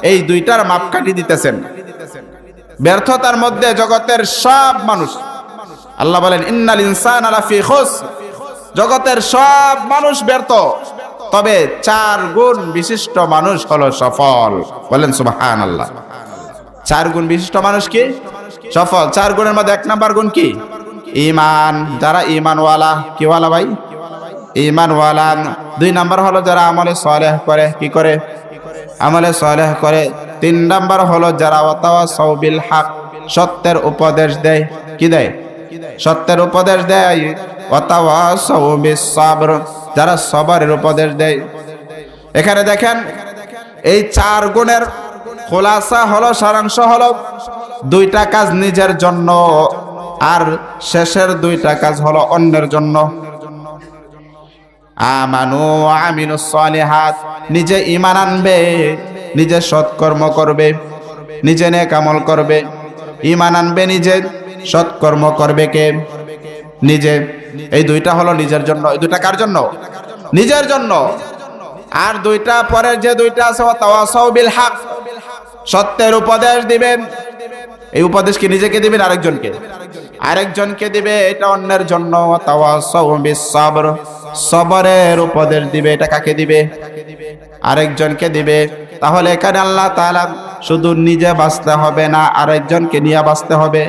এই দুইটার মাপকাঠি দিতেছেন। ব্যর্থতার মধ্যে জগতের সব মানুষ, আল্লাহ বলেন ইন্নাল ইনসানা লাফি খুসর, জগতের সব মানুষ ব্যর্থ, তবে 4 গুণ বিশিষ্ট মানুষ হলো সফল। বলেন সুবহানাল্লাহ। 4 গুণ বিশিষ্ট মানুষ কি? সফল। 4 গুণের মধ্যে 1 নাম্বার গুণ কি? ঈমান। যারা ঈমানওয়ালা, কি ওয়ালা ভাই? ঈমানওয়ালা। 2 নাম্বার হলো যারা আমলে সালেহ করে। কি করে? আমলে সালেহ করে। 3 নাম্বার হলো যারা ওয়াতাওয়াসাউ বিল হক, সত্যের উপদেশ দেয়। কি দেয়? সত্যের উপদেশ দেয়। ওয়াতাওয়াসাউ বিস সাবর, যারা সবরের উপদেশ দেয়। এখানে দেখেন এই 4 গুণের খোলাসা হলো, সারাংশ হলো 2টা কাজ নিজের জন্য আর শেষের 2টা কাজ হলো অন্যের জন্য। আমানু ওয়া আমিলুস সালিহাত, নিজে ঈমান আনবে, নিজে সৎকর্ম করবে, নিজে নেক আমল করবে। ঈমান আনবে, নিজে সৎকর্ম করবে কে? নিজে। এই 2টা হলো নিজের জন্য। এই 2টা কার জন্য? নিজের জন্য। আর 2টা পরের যে 2টা আছে ওয়া তাওয়াসাউ বিল হক, সত্যের উপদেশ দিবেন। এই উপদেশ কি নিজেকে দিবেন? আরেকজনকে? আরেকজনকে দিবে, এটা অন্যের জন্য। ওয়া তাওয়াসাউ বিস সাবর, সবরের উপদেশ দিবে। এটা কাকে দিবে? আরেকজনকে দিবে। তাহলে এখানে আল্লাহ তাআলা শুধু নিজে বাঁচতে হবে না, আরেকজনকে নিয়ে বাঁচতে হবে,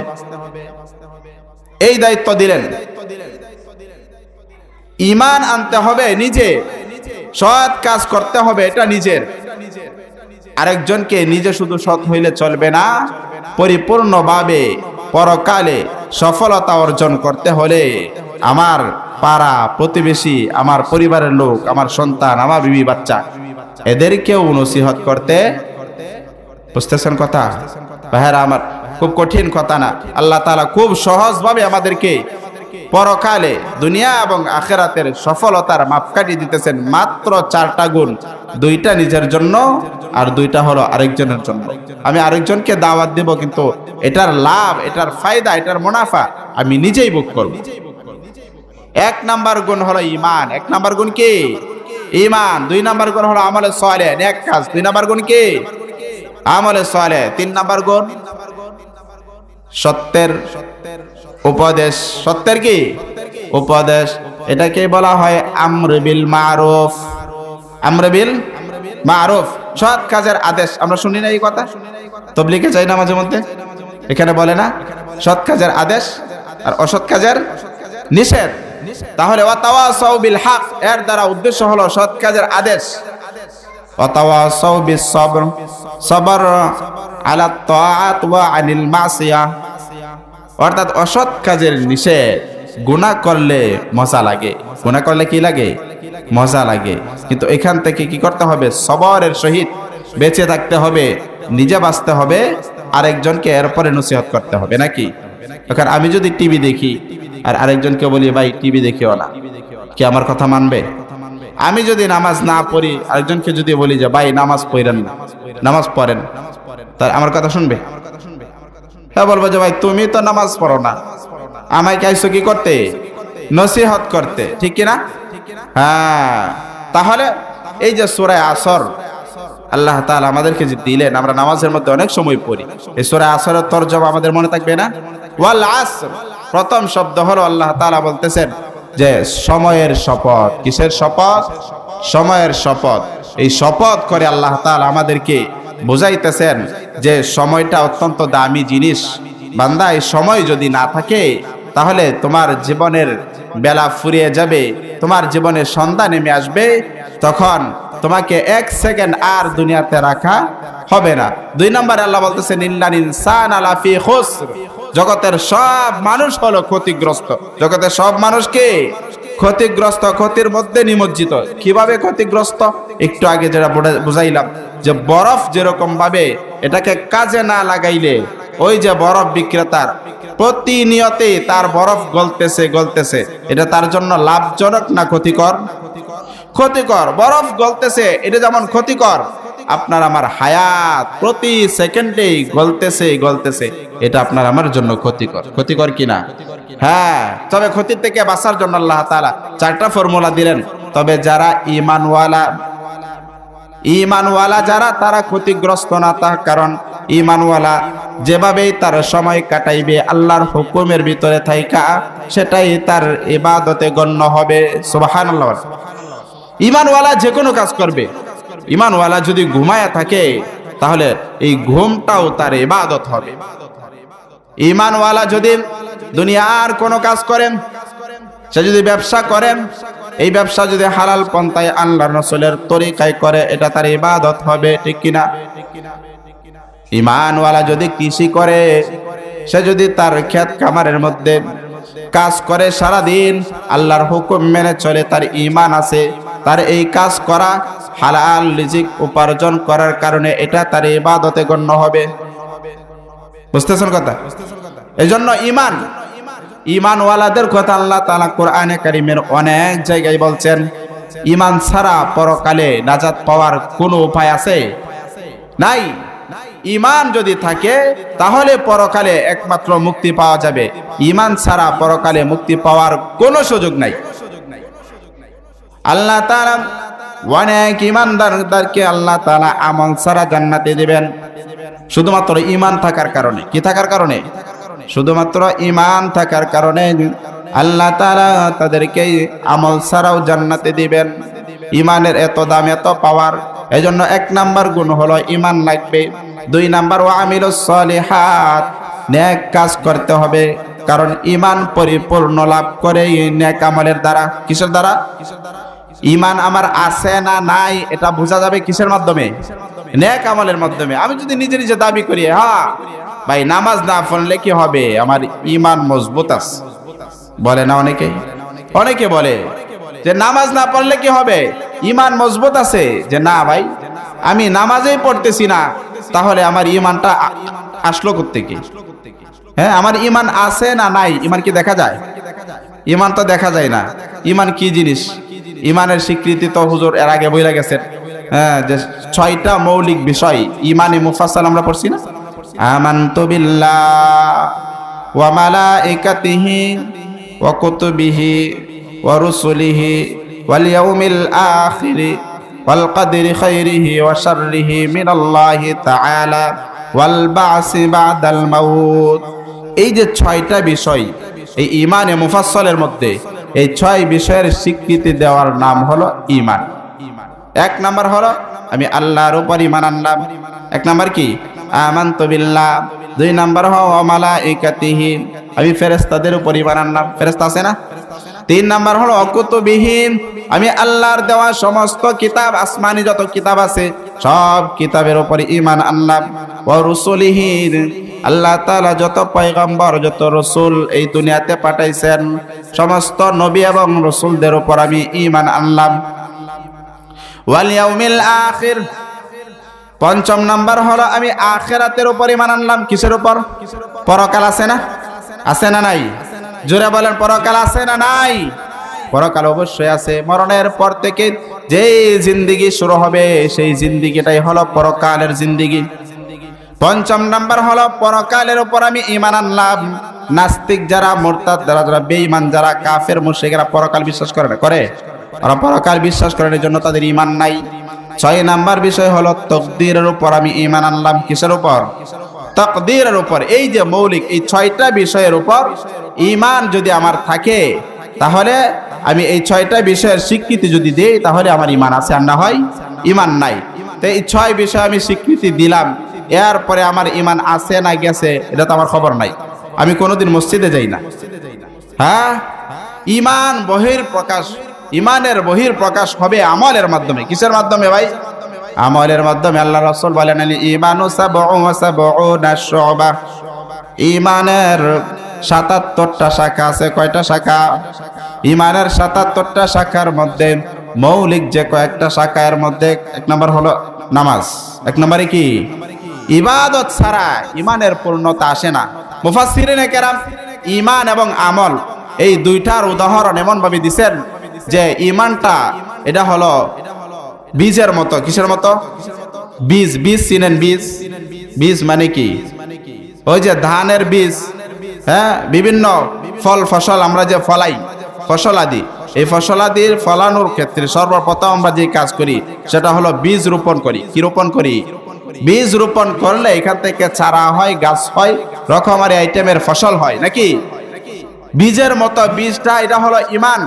এই দায়িত্ব দিলেন। ঈমান আনতে হবে নিজে, সৎ কাজ করতে হবে, এটা নিজের। আরেকজনকে নিজে শুধু সৎ হইলে চলবে না, পরিপূর্ণভাবে পরকালে সফলতা অর্জন করতে হলে আমার পাড়া প্রতিবেশী, আমার পরিবারের লোক, আমার সন্তান, আমার বিবি বাচ্চা, এদেরকেও নসিহত করতে। বুঝতেছেন কথা? ভাইরা আমার, খুব কঠিন কথা না। আল্লাহ তাআলা খুব সহজভাবে আমাদেরকে পরকালে দুনিয়া এবং আখিরাতের সফলতার মাপকাঠি দিতেছেন। মাত্র 4টা গুণ, 2টা নিজের জন্য আর 2টা হলো আরেকজনের জন্য। আমি আরেকজনকে দাওয়াত দেব, কিন্তু এটার লাভ, এটার ফায়দা, এটার মুনাফা আমি নিজেই ভোগ করব। 1 নাম্বার গুণ হলো ঈমান। 1 নাম্বার গুণ কি? ঈমান। 2 নাম্বার গুণ হলো আমলে সালেহ, নেক কাজ। 2 নাম্বার গুণ কি? আমলে সালেহ। 3 নাম্বার গুণ সত্যের উপদেশ। সত্যের কি? উপদেশ। এটাকে বলা হয় আমর বিল মারুফ। আমর বিল মারুফ, সৎ কাজের আদেশ। আমরা শুনি না এই কথা? তাবলীগে যাই না মাঝে মধ্যে, এখানে বলে না সৎ কাজের আদেশ আর অসৎ কাজের নিষেধ। তাহলে ওয়া তাওয়াসাউ বিল হক, এর দ্বারা উদ্দেশ্য হলো সৎ কাজের আদেশ। ওয়া তাওয়াসাউ বিস সাবর, সবর আলা তাআত ওয়া আনিল মাসিয়াহ, অর্থাৎ অসৎ কাজের নিষেধ। গুনাহ করলে মজা লাগে, গুনাহ করলে কি লাগে? মজা লাগে। কিন্তু এখান থেকে কি করতে হবে? সবরের সহিত বেঁচে থাকতে হবে, নিজে বাঁচতে হবে, আরেকজনকে এরপরে নসিহত করতে হবে, নাকি? এখন আমি যদি টিভি দেখি আর আরেকজনকে বলি ভাই টিভি দেখিও না, কি আমার কথা মানবে? আমি যদি নামাজ না পড়ি, আরেকজনকে যদি বলি যে ভাই নামাজ পড়েন না, নামাজ পড়েন, তার আমার কথা শুনবে? হ্যাঁ, বলবো যে ভাই তুমি তো নামাজ পড়ো না, আমায় চাইছো কি করতে? নসিহত করতে, ঠিক কিনা? হ্যাঁ। তাহলে এই যে সূরা আসর আল্লাহ তাআলা আমাদেরকে যে দিলেন, আমরা নামাজের মধ্যে অনেক সময় পড়ি, এই সূরা আসরের তরজমা আমাদের মনে থাকবে না? ওয়াল আসর, প্রথম শব্দ হলো আল্লাহ তাআলা বলতেছেন যে সময়ের শপথ। কিসের শপথ? সময়ের শপথ। এই শপথ করে আল্লাহ তাআলা আমাদেরকে বুঝাইতেছেন যে সময়টা অত্যন্ত দামি জিনিস। বান্দা, এই সময় যদি না থাকে তাহলে তোমার জীবনের বেলা ফুরিয়ে যাবে, তোমার জীবনে সন্ধ্যা নেমে আসবে, তখন তোমাকে 1 সেকেন্ড আর দুনিয়াতে রাখা হবে না। 2 নম্বরে আল্লাহ বলতেছেন ইন্নাল ইনসানা লাফি খুসর, জগতের সব মানুষ হলো ক্ষতিগ্রস্ত। জগতের সব মানুষ কি? ক্ষতিগ্রস্ত, ক্ষতির মধ্যে নিমজ্জিত। কিভাবে ক্ষতিগ্রস্ত? একটু আগে যেটা বুঝাইলাম যে বরফ যেরকম ভাবে এটাকে কাজে না লাগাইলে ওই যে বরফ বিক্রেতার প্রতিনিয়তে তার বরফ গলতেছে, এটা তার জন্য লাভজনক না ক্ষতিকর? ক্ষতিকর। বরফ গলতেছে, এটা যেমন ক্ষতিকর, আপনার আমার হায়াত প্রতি সেকেন্ডেই গলতেছে, এটা আপনার আমার জন্য ক্ষতিকর। ক্ষতিকর কিনা? হ্যাঁ। তবে ক্ষতির থেকে বাঁচার জন্য আল্লাহ তাআলা 4টা ফর্মুলা দিলেন। তবে যারা ঈমানওয়ালা যারা, তারা ক্ষতিগ্রস্ত না। তার কারণ ঈমানওয়ালা যেভাবেই তার সময় কাটাইবে আল্লাহর হুকুমের ভিতরে থাইকা, সেটাই তার ইবাদতে গণ্য হবে। সুবহানাল্লাহ। ঈমানওয়ালা যে কোনো কাজ করবে। ঈমানওয়ালা যদি ঘুমায়া থাকে, তাহলে এই ঘুমটাও তার ইবাদত হবে। ঈমানওয়ালা যদি দুনিয়ার কোনো কাজ করেন, সে যদি ব্যবসা করেন, এই ব্যবসা যদি হালাল পন্থায় আল্লাহর রাসূলের তরিকায় করে, এটা তার ইবাদত হবে। ঠিক কিনা? ঈমানওয়ালা যদি কৃষি করে, সে যদি তার ক্ষেত খামারের মধ্যে কাজ করে সারা দিন, আল্লাহর হুকুম মেনে চলে, তার ঈমান আছে, তার এই কাজ করা হালাল রিজিক উপার্জন করার কারণে এটা তার ইবাদতে গণ্য হবে। বুঝতেছেন কথা? এজন্য ঈমানওয়ালাদের কথা আল্লাহ তাআলা কোরআনে কারীমের অনেক জায়গায় বলছেন। ঈমান ছাড়া পরকালে নাজাত পাওয়ার কোনো উপায় আছে? নাই। ঈমান যদি থাকে তাহলে পরকালে একমাত্র মুক্তি পাওয়া যাবে। ঈমান ছাড়া পরকালে মুক্তি পাওয়ার কোনো সুযোগ নাই। আল্লাহ তাআলা অনেক ঈমানদারকে আল্লাহ তাআলা আমল ছাড়া জান্নাতে দিবেন, শুধুমাত্র ঈমান থাকার কারণে। কি থাকার কারণে? শুধুমাত্র ঈমান থাকার কারণে আল্লাহ তাআলা তাদেরকে আমল ছাড়াও জান্নাতে দিবেন। ঈমানের এত দাম, এত পাওয়ার। এজন্য 1 নাম্বার গুণ হলো ঈমান লাগবে। 2 নাম্বার ওয়া আমিলুস সলিহাত, নেক কাজ করতে হবে। কারণ ঈমান পরিপূর্ণ লাভ করে নেক আমলের দ্বারা। কিসের দ্বারা? ঈমান আমার আছে না নাই এটা বোঝা যাবে কিসের মাধ্যমে? নেক আমলের মাধ্যমে। আমি যদি নিজে নিজে দাবি করি, হ্যাঁ ভাই নামাজ না পড়লে কি হবে, আমার ঈমান মজবুত আছে, বলে না অনেকে বলে যে নামাজ না পড়লে কি হবে, ঈমান মজবুত আছে। যে না ভাই, আমি নামাজই পড়তেছি না, তাহলে আমার ঈমানটা আসলো কোত্থেকে? হ্যাঁ, আমার ঈমান আছে না নাই, ঈমান কি দেখা যায়? ঈমান তো দেখা যায় না। ঈমান কি জিনিস? ঈমানের স্বীকৃতি তো হুজুর এর আগে বইলা গেছেন। হ্যাঁ, যে 6টা মৌলিক বিষয় ঈমানে মুফাসসাল আমরা পড়ছি না? আমানতু বিল্লাহ ওয়া মালাইকাতিহি ওয়া কুতুবিহি ওয়া রুসুলিহি ওয়াল ইয়াউমিল আখির ওয়াল কদরি খাইরিহি ওয়া শাররিহি মিনাল্লাহি তাআলা ওয়াল বা'সি বা'দাল মাউত। এই যে 6টা বিষয় এই ঈমানে মুফাসসালের মধ্যে, এই 6 বিষয়ের স্বীকৃতি দেওয়ার নাম হলো ঈমান। 1 নাম্বার হলো আমি আল্লাহর উপর ঈমান আনলাম। 1 নাম্বার কি? আমানতু বিল্লাহ। 2 নাম্বার হলো মালাইকাতিহি, আমি ফেরেশতাদের উপর ঈমান আনলাম। ফেরেশতা আছে না? 3 নাম্বার হলো কুতুবিহীন, আমি আল্লাহর দেওয়া সমস্ত কিতাব, আসমানি যত কিতাব আছে সব কিতাবের উপর ঈমান আনলাম। ওয়া রুসুলিহি, আল্লাহ তাআলা যত পয়গম্বর যত রাসূল এই দুনিয়াতে পাঠাইছেন সমস্ত নবী এবং রাসূলদের উপর আমি ঈমান আনলাম। ওয়াল ইয়াউমিল আখির, 5ম নাম্বার হলো আমি আখিরাতের উপর ঈমান আনলাম। কিসের উপর? পরকাল আছে না? আছে না নাই? জোরে বলেন, পরকাল আছে না নাই? পরকাল অবশ্যই আছে। মরণের পর থেকে যেই জিন্দেগি শুরু হবে সেই জিন্দেগিটাই হলো পরকালের জিন্দেগি। 5ম নাম্বার হলো পরকালের উপর আমি ঈমান আনলাম। নাস্তিক যারা, মুরতাদ যারা, বেঈমান যারা, কাফের মুশরিকরা পরকাল বিশ্বাস করে না? করে? ওরা পরকাল বিশ্বাস করেন, এর জন্য তাদের ঈমান নাই। 6 নাম্বার বিষয় হলো তাকদীরের উপর আমি ঈমান আনলাম। কিসের উপর? তাকদীরের উপর। এই যে মৌলিক এই 6টা বিষয়ের উপর ঈমান যদি আমার থাকে, তাহলে আমি এই 6টা বিষয়ের স্বীকৃতি যদি দেই, তাহলে আমার ঈমান আছে, আর না হয় ঈমান নাই। তো এই 6 বিষয় আমি স্বীকৃতি দিলাম, এরপরে আমার ঈমান আছে না গেছে এটা তো আমার খবর নাই। আমি কোনোদিন মসজিদে যাই না। হ্যাঁ, ঈমানের বহির প্রকাশ হবে আমলের মাধ্যমে। কিসের মাধ্যমে ভাই? আমলের মাধ্যমে। আল্লাহ রাসূল বলেন, ঈমানু সাবউন ওয়া সাবউনা শুবা, ঈমানের 77টা শাখা আছে। কয়টা শাখা? ঈমানের 77টা শাখার মধ্যে মৌলিক যে কয়েকটা শাখা, এর মধ্যে 1 নাম্বার হলো নামাজ। 1 নম্বরে কি? ইবাদত ছাড়া ঈমানের পূর্ণতা আসে না। মুফাসসিরিনে কেরাম ঈমান এবং আমল এই 2টার উদাহরণ এমন ভাবে দিয়েছেন যে ঈমানটা এটা হলো বীজের মতো। কিসের মতো? বীজ। বীজ চিনেন? বীজ, বীজ মানে কি? ওই যে ধানের বীজ, হ্যাঁ, বিভিন্ন ফল ফসল আমরা যে ফলাই, ফসলাদি, এই ফসলাদির ফলানোর ক্ষেত্রে সর্বপ্রথম আমরা যে কাজ করি সেটা হলো বীজ রোপণ করি। কি রোপণ করি? বীজ রোপণ করলে এখান থেকে চারা হয়, গাছ হয়, রকমারি আইটেমের ফসল হয় নাকি? বীজের মতো বীজটা, এটা হলো ঈমান।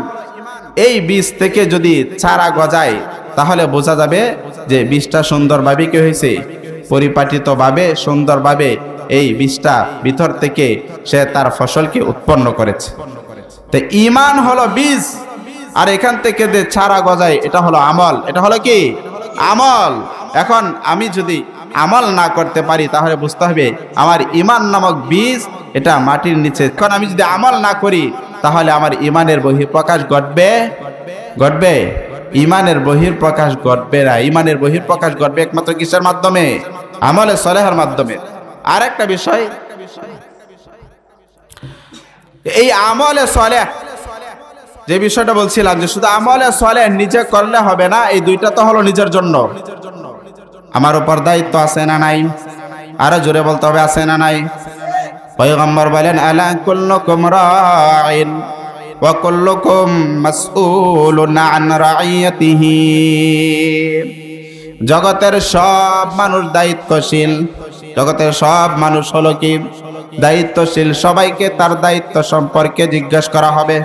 এই বীজ থেকে যদি চারা গজায় তাহলে বোঝা যাবে যে বীজটা সুন্দরভাবে কি হয়েছে, পরিপাটিতভাবে সুন্দরভাবে এই বীজটা ভিতর থেকে সে তার ফসলকে উৎপন্ন করেছে। তো ঈমান হলো বীজ, আর এখান থেকে যে চারা গজায় এটা হলো আমল। এটা হলো কি? আমল। এখন আমি যদি আমল না করতে পারি তাহলে বুঝতে হবে আমার ঈমান নামক বীজ এটা মাটির নিচে। এখন আমি যদি আমল না করি তাহলে আমার ঈমানের বহিঃপ্রকাশ ঘটবে? ঘটবে? ঈমানের বহিঃপ্রকাশ ঘটবে না। ঈমানের বহিঃপ্রকাশ ঘটবে একমাত্র কিসের মাধ্যমে? আমলে সলেহের মাধ্যমে। আর একটা বিষয়, এই আমলে সলেহ যে বিষয়টা বলছিলাম, যে শুধু আমলে সলেহ নিজে করলে হবে না, এই দুইটা তো হলো নিজের জন্য। আমার উপর দায়িত্ব আছে না নাই? আরো জোরে বলতে হবে, আছে না নাই? পয়গম্বর বলেন, আলা কুল্লুকুম রাঈন ওয়া কুল্লুকুম মাসউলুন আন রাইয়াতিহি। জগতের সব মানুষ দায়িত্বশীল। জগতের সব মানুষ হলো কি? দায়িত্বশীল। সবাইকে তার দায়িত্ব সম্পর্কে জিজ্ঞাসা করা হবে।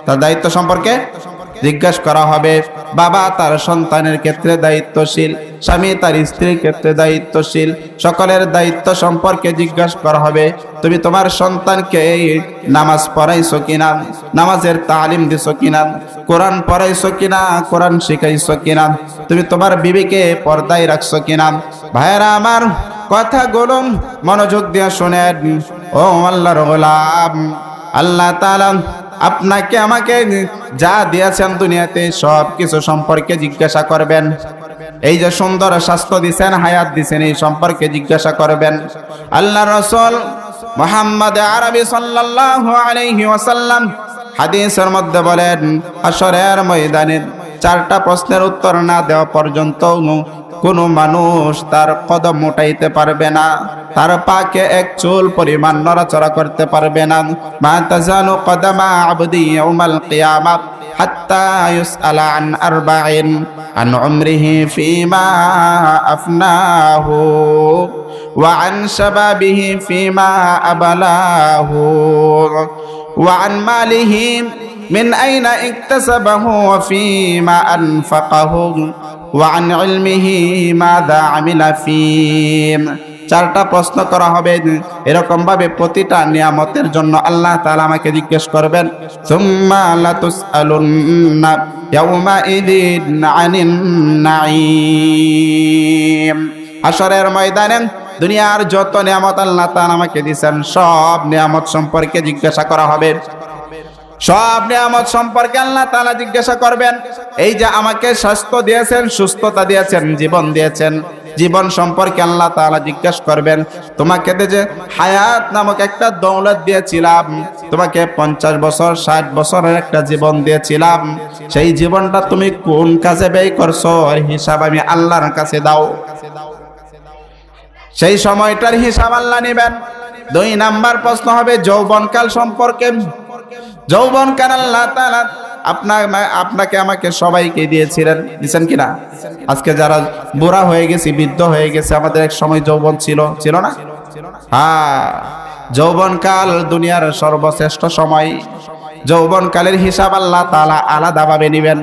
তার দায়িত্ব সম্পর্কে জিজ্ঞাসা করা হবে। বাবা তার সন্তানের ক্ষেত্রে দায়িত্বশীল, স্বামী তার স্ত্রীর ক্ষেত্রে দায়িত্বশীল। সকলের দায়িত্ব সম্পর্কে জিজ্ঞাসা করা হবে। তুমি তোমার সন্তানকে নামাজ পড়াইছো কিনা, নামাজের তালিম দিছো কিনা, কোরআন পড়াইছো কিনা, কোরআন শিখাইছো কিনা, তুমি তোমার বিবিকে পর্দায় রাখছো কিনা। ভাইরা আমার, কথাগুলো মনোযোগ দিয়ে শুনেন। ও আল্লাহর গোলাম, আল্লাহ তাআলা আপনাকে আমাকে যা দিয়েছেন দুনিয়াতে সব কিছু সম্পর্কে জিজ্ঞাসা করবেন। এই যে সুন্দর স্বাস্থ্য দিয়েছেন, হায়াত দিয়েছেন, এই সম্পর্কে জিজ্ঞাসা করবেন। আল্লাহ রাসূল মুহাম্মদ আরবি সাল্লাল্লাহু আলাইহি ওয়াসাল্লাম হাদিসের মধ্যে বলেন, হাশরের ময়দানে 4টা প্রশ্নের উত্তর না দেওয়া পর্যন্ত কোনো মানুষ তার কদম উঠাইতে পারবে না, তার পাকে এক চুল পরিমাণ নড়াচড়া করতে পারবে না। মা তাজানু কদমা আবদি ইয়াউমাল কিয়ামাহ হাত্তা ইউসআলা আন আরবাইন, আন উমরিহি ফীমা আফনাহু ওয়া আন শাবাবিহি ফীমা আবলাহু ওয়া আন মালিহি মিন আইনা ইকতাসাবাহু ওয়া ফীমা আনফাকাহু ওয়া আন ইলমিহি মাযা আমিলা ফীম। 4টা প্রশ্ন করা হবে। এরকম ভাবে প্রতিটা নিয়ামতের জন্য আল্লাহ তাআলা আমাকে জিজ্ঞেস করবেন। সুম্মা লাতুসআলুন্না ইয়াউমাইযিন আনিন নাঈম। হাশরের ময়দানে দুনিয়ার যত নিয়ামত আল্লাহ তাআলা আমাকে দিয়েছেন সব নিয়ামত সম্পর্কে জিজ্ঞাসা করা হবে। সব নিয়ামত সম্পর্কে আল্লাহ তাআলা জিজ্ঞাসা করবেন। এই যে আমাকে স্বাস্থ্য দিয়েছেন, সুস্থতা দিয়েছেন, জীবন দিয়েছেন, জীবন সম্পর্কে আল্লাহ তাআলা জিজ্ঞাসা করবেন। তোমাকে যে হায়াত নামক একটা দৌলত দিয়েছিলাম, তোমাকে 50 বছর 60 বছরের একটা জীবন দিয়েছিলাম, সেই জীবনটা তুমি কোন কাজে ব্যয় করছো এর হিসাব আমি আল্লাহর কাছে দাও। সেই সময়টার হিসাব আল্লাহ নেবেন। 2 নাম্বার প্রশ্ন হবে যৌবনকাল সম্পর্কে। যৌবনকাল আল্লাহ তাআলা আপনাকে আমাকে সবাইকে দিয়েছিলেন, দিয়েছেন কিনা? আজকে যারা বুড়া হয়ে গেছি, বৃদ্ধ হয়ে গেছে, আমাদের এক সময় যৌবন ছিল, ছিল না? হ্যাঁ, যৌবনকাল দুনিয়ার সর্বশ্রেষ্ঠ সময়। যৌবনকালের হিসাব আল্লাহ তাআলা আলাদাভাবে নেবেন।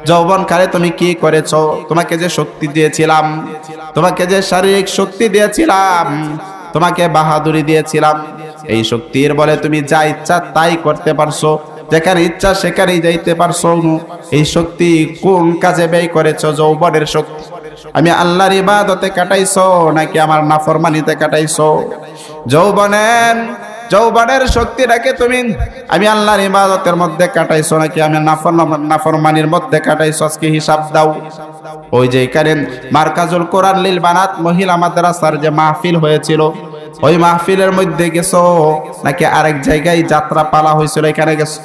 যৌবনকালে তুমি কি করেছো? তোমাকে যে শক্তি দিয়েছিলাম, তোমাকে যে শারীরিক শক্তি দিয়েছিলাম, তোমাকে বাহাদুরি দিয়েছিলাম, এই শক্তির বলে তুমি যা ইচ্ছা তাই করতে পারছো, যেখানে ইচ্ছা সেখানেই যাইতে পারছো। এই শক্তি কোন কাজে ব্যয় করেছো? যৌবনের শক্তি আমি আল্লাহর ইবাদতে কাটাইছো নাকি আমার নাফরমানিতে কাটাইছো? যৌবনের শক্তিটাকে তুমি আমি আল্লাহর ইবাদতের মধ্যে কাটাইছো নাকি আমি নাফরমানির মধ্যে কাটাইছো? আজকে হিসাব দাও। ওই যে এখানে মার্কাজুল কোরআন লিল বানাত মহিলা মাদ্রাসার যে মাহফিল হয়েছিল, ওই মাহফিলের মধ্যে গেছো নাকি আরেক জায়গায় যাত্রা পালা হয়েছিল এখানে গেছো?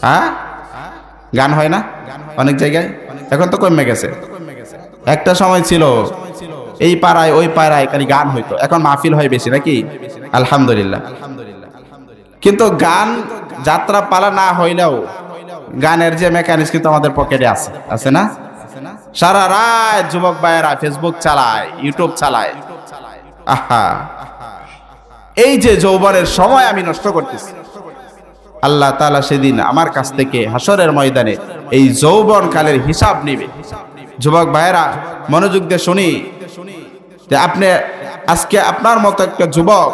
হ্যাঁ, গান হয় না অনেক জায়গায়? এখন তো কমে গেছে। একটা সময় ছিল এই পাড়ায় ওই পাড়ায় খালি গান হইতো, এখন মাহফিল হয় বেশি নাকি? আলহামদুলিল্লাহ। কিন্তু গান যাত্রা পালা না হইলেও গানের যে মেকানিক্স কিন্তু আমাদের পকেটে আছে, আছে না? সারা রাত যুবক ভাইয়েরা ফেসবুক চালায়, ইউটিউব চালায়। আহা, এই যে যৌবনের সময় আমি নষ্ট করতেছি, আল্লাহ তাআলা সেদিন আমার কাছ থেকে হাসরের ময়দানে এই যৌবন কালের হিসাব নিবে। যুবক ভাইয়েরা মনোযোগ দিয়ে শুনি যে আপনি আজকে আপনার মতো একটা যুবক,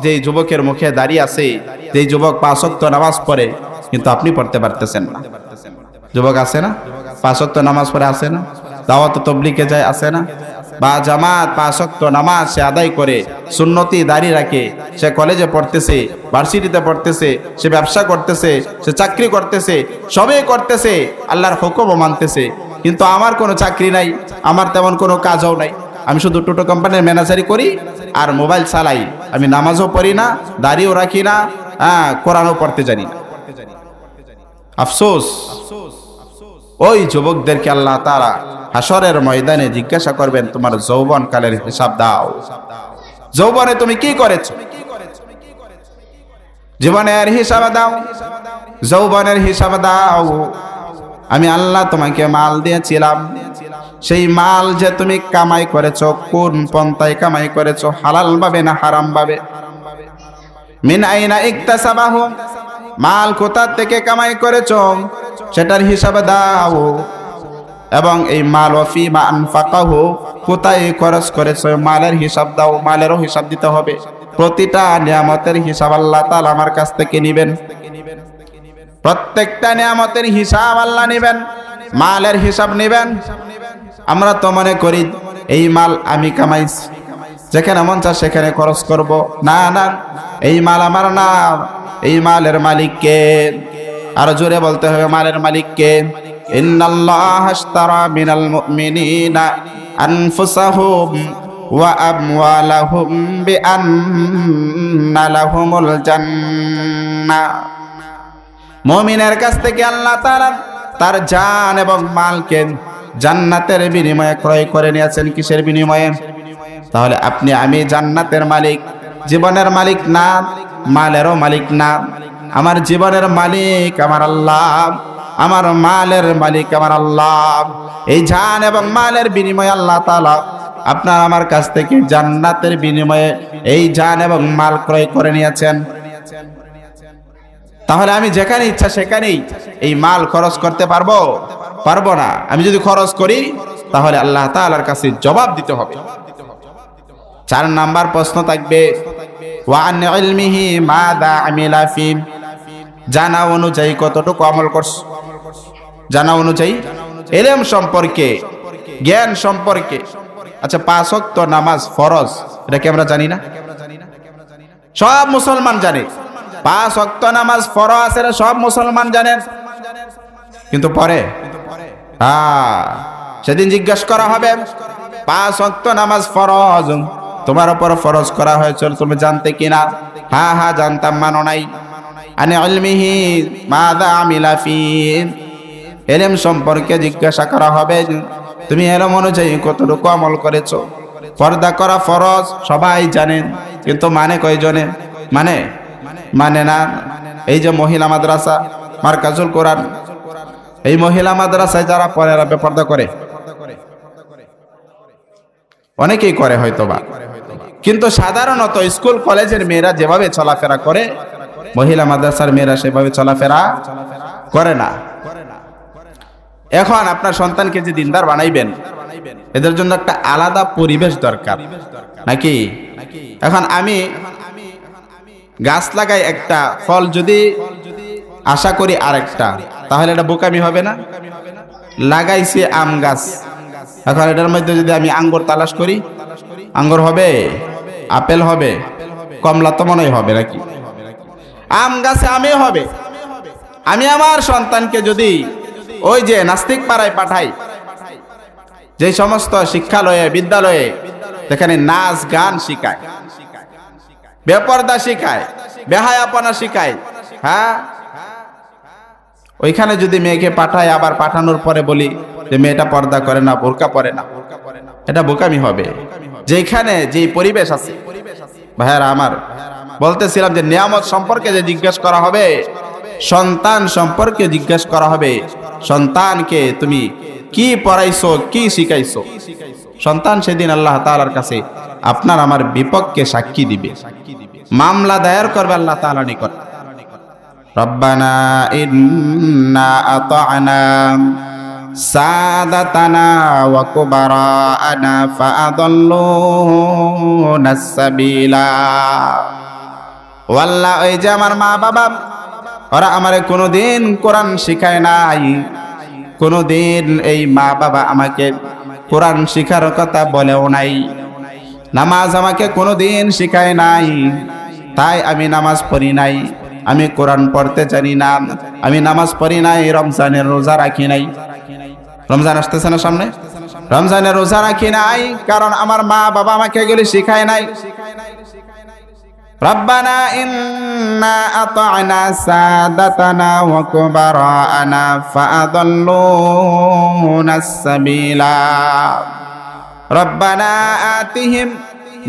যে যুবকের মুখে দাঁড়িয়ে আছে, যে যুবক 5 ওয়াক্ত নামাজ পড়ে, কিন্তু আপনি পড়তে পারতেছেন না। যুবক আছে না? 5 ওয়াক্ত নামাজ পড়ে, আছে না? দাওয়াত তাবলীগে যায়, আছে না? বা জামাত 5 ওয়াক্ত নামাজ সে আদায় করে, সুন্নতি দাঁড়িয়ে রাখে, সে কলেজে পড়তেছে, ভার্সিটিতে পড়তেছে, সে ব্যবসা করতেছে, সে চাকরি করতেছে, সবই করতেছে, আল্লাহর হুকুমও মানতেছে। কিন্তু আমার কোনো চাকরি নাই, আমার তেমন কোনো কাজও নাই, আমি শুধু টোটো কোম্পানির ম্যানেজারি করি আর মোবাইল চালাই, আমি নামাজও পড়ি না, দাড়িও রাখি না, কোরআনও পড়তে জানি না। আফসোস, ওই যুবকদেরকে আল্লাহ তাআলা হাসরের ময়দানে জিজ্ঞাসা করবেন, তোমার যৌবন কালের হিসাব দাও। যৌবনে তুমি কি করেছো? জীবনের হিসাব দাও, যৌবনের হিসাব দাও। আমি আল্লাহ তোমাকে মাল দিয়েছিলাম, সেই মাল যে তুমি কামাই করেছো, কোন পন্থায় কামাই করেছো, হালাল ভাবে না হারাম ভাবে? মিন আইনা ইকতাসাবাহু, মাল কোথা থেকে কামাই করেছো সেটার হিসাব দাও। এবং এই মাল ওয়াফি মা আনফাকাহু, কোথায় খরচ করেছো মালের হিসাব দাও, মালেরও হিসাব দিতে হবে। প্রতিটা নিয়ামতের হিসাব আল্লাহ তাআলা আমার কাছ থেকে নেবেন, প্রত্যেকটা নিয়ামতের হিসাব আল্লাহ নেবেন, মালের হিসাব নেবেন। আমরা তো মনে করি এই মাল আমি কামাইছি, যেখানে মন চায় সেখানে খরচ করব। না না, এই মাল আমার না, এই মালের মালিক কে? আরো জোরে বলতে হবে, মালের মালিক কে? ইন্নাল্লাহা আশতারা মিনাল মুমিনিনা আনফুসাহুম ওয়া আমওয়ালাহুম বিআন্না লাহুমুল জান্নাহ। মুমিনের কাছ থেকে আল্লাহ তাআলা তার জান এবং মালকে জান্নাতের বিনিময়ে ক্রয় করে নিয়েছেন। কিসের বিনিময়ে? তাহলে আপনি আমি জান্নাতের মালিক, জীবনের মালিক না, মালেরও মালিক না। আমার জীবনের মালিক আমার আল্লাহ, আমার মালের মালিক আমার আল্লাহ। এই জান এবং মালের বিনিময়ে আল্লাহ তাআলা আপনার আমার কাছ থেকে জান্নাতের বিনিময়ে এই জান এবং মাল ক্রয় করে নিয়েছেন। তাহলে আমি যেখানে ইচ্ছা সেখানেই এই মাল খরচ করতে পারবো? পারবো না। আমি যদি খরচ করি তাহলে আল্লাহ তাআলার কাছে জবাব দিতে হবে। 4 নাম্বার প্রশ্ন থাকবে, ওয়া আন ইলমিহি মাযা আমিলা ফি, জানা অনুযায়ী কতটুকু আমল করছো? জানা অনুযায়ী ইলম সম্পর্কে, জ্ঞান সম্পর্কে। আচ্ছা, 5 ওয়াক্ত নামাজ ফরজ, এটা কি আমরা জানি না? সব মুসলমান জানে 5 ওয়াক্ত নামাজ ফরজ, এটা সব মুসলমান জানেন, কিন্তু পরে সেদিন জিজ্ঞাসা করা হবে, 5 ওয়াক্ত নামাজ ফরজ তোমার উপর ফরজ করা হয়েছিল, তুমি জানতে কিনা? হ্যাঁ হ্যাঁ জানতাম, মানো নাই। আনি ইলমিহি মাযা আমিলা ফি, ইলম সম্পর্কে জিজ্ঞাসা করা হবে, তুমি ইলম অনুযায়ী কতটুকু আমল করেছো? পর্দা করা ফরজ সবাই জানেন, কিন্তু মানে কয়জনে? মানে না। এই যে মহিলা মাদ্রাসা, মারকাজুল কোরআন, এই মহিলা মাদ্রাসায় যারা পড়ে এরা বেপর্দা করে? অনেকেই করে হয়তোবা, কিন্তু সাধারণত স্কুল কলেজের মেয়েরা যেভাবে চলাফেরা করে, মহিলা মাদ্রাসার মেয়েরা সেভাবে চলাফেরা করে না। এখন আপনার সন্তানকে যে দিনদার বানাইবেন, এদের জন্য একটা আলাদা পরিবেশ দরকার, নাকি? এখন আমি গাছ লাগাই একটা, ফল যদি আশা করি আরেকটা, তাহলে এটা বোকামি হবে না? লাগাইছি আম গাছ, এখন এটার মধ্যে যদি আমি আঙ্গুর তালাশ করি, আঙ্গুর হবে? আপেল হবে? কমলা তো মনে হবে নাকি? আম গাছে আমে হবে। আমি আমার সন্তানকে যদি ওই যে নাস্তিক পাড়ায় পাঠাই, যে সমস্ত শিক্ষালয়ে বিদ্যালয়ে সেখানে নাচ গান শিখায়, বেপর্দা শিখায়, বেহায়াপনা শিখায়, হ্যাঁ, ওইখানে যদি মেয়েকে পাঠায়, আবার পাঠানোর পরে বলি যে মেয়েটা পর্দা করে না, বোরকা পরে না, এটা বোকামি হবে। যেখানে যেই পরিবেশ আছে, ভাইয়ারা আমার, বলতেছিলাম যে নিয়ামত সম্পর্কে যে জিজ্ঞেস করা হবে, সন্তান সম্পর্কে জিজ্ঞেস করা হবে। সন্তানকে তুমি কি পড়াইছো, কি শিখাইছো? সন্তান সেদিন আল্লাহ তাআলার কাছে আপনার আমার বিপক্ষে সাক্ষী দিবে, মামলা দায়ের করবে আল্লাহ তাআলার নিকট। রব্বানা ইন্না আতা'না সাদাতানা ওয়া কুবারানা ফাআদাল্লুনাস সাবিলা। ও আল্লাহ, ওই যে আমার মা বাবা, ওরা আমারে কোনোদিন কোরআন শিখায় নাই, কোনোদিন এই মা বাবা আমাকে কোরআন শিখার কথা বলেও নাই, নামাজ আমাকে কোনোদিন শিখায় নাই, তাই আমি নামাজ পড়ি নাই, আমি কোরআন পড়তে জানি না, আমি নামাজ পড়ি নাই, রমজানের রোজা রাখি নাই। রমজান আসতেছে না সামনে, রমজানের রোজা রাখি নাই, কারণ আমার মা বাবা আমাকে এগুলি শিখায় নাই। রব্বানা ইন্না আতা'না সাদাতানা ওয়া কুবারানা ফাআদাল্লুনাস সাবিলা। রব্বানা আতিহিম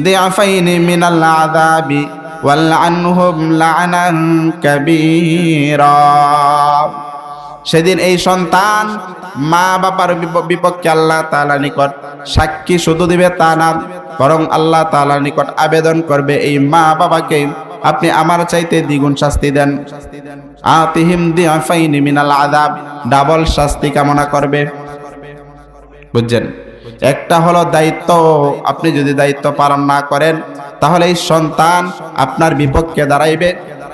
দি'ফাইনি মিনাল আযাবি ওয়ালআনহুম লা'নান কাবীরা। সেদিন এই সন্তান মা বাবার বিপক্ষে আল্লাহ তাআলার নিকট সাক্ষী শুধু দিবে তা না, বরং আল্লাহ তাআলার নিকট আবেদন করবে, এই মা বাবাকে আপনি আমার চাইতে দ্বিগুণ শাস্তি দেন। আতিহিম দি'ফাইনি মিনাল আযাব, ডাবল শাস্তি কামনা করবে। বুঝছেন? একটা হলো দায়িত্ব, আপনি যদি দায়িত্ব পালন না করেন তাহলে এই সন্তান আপনার বিপক্ষে দাঁড়াইবে,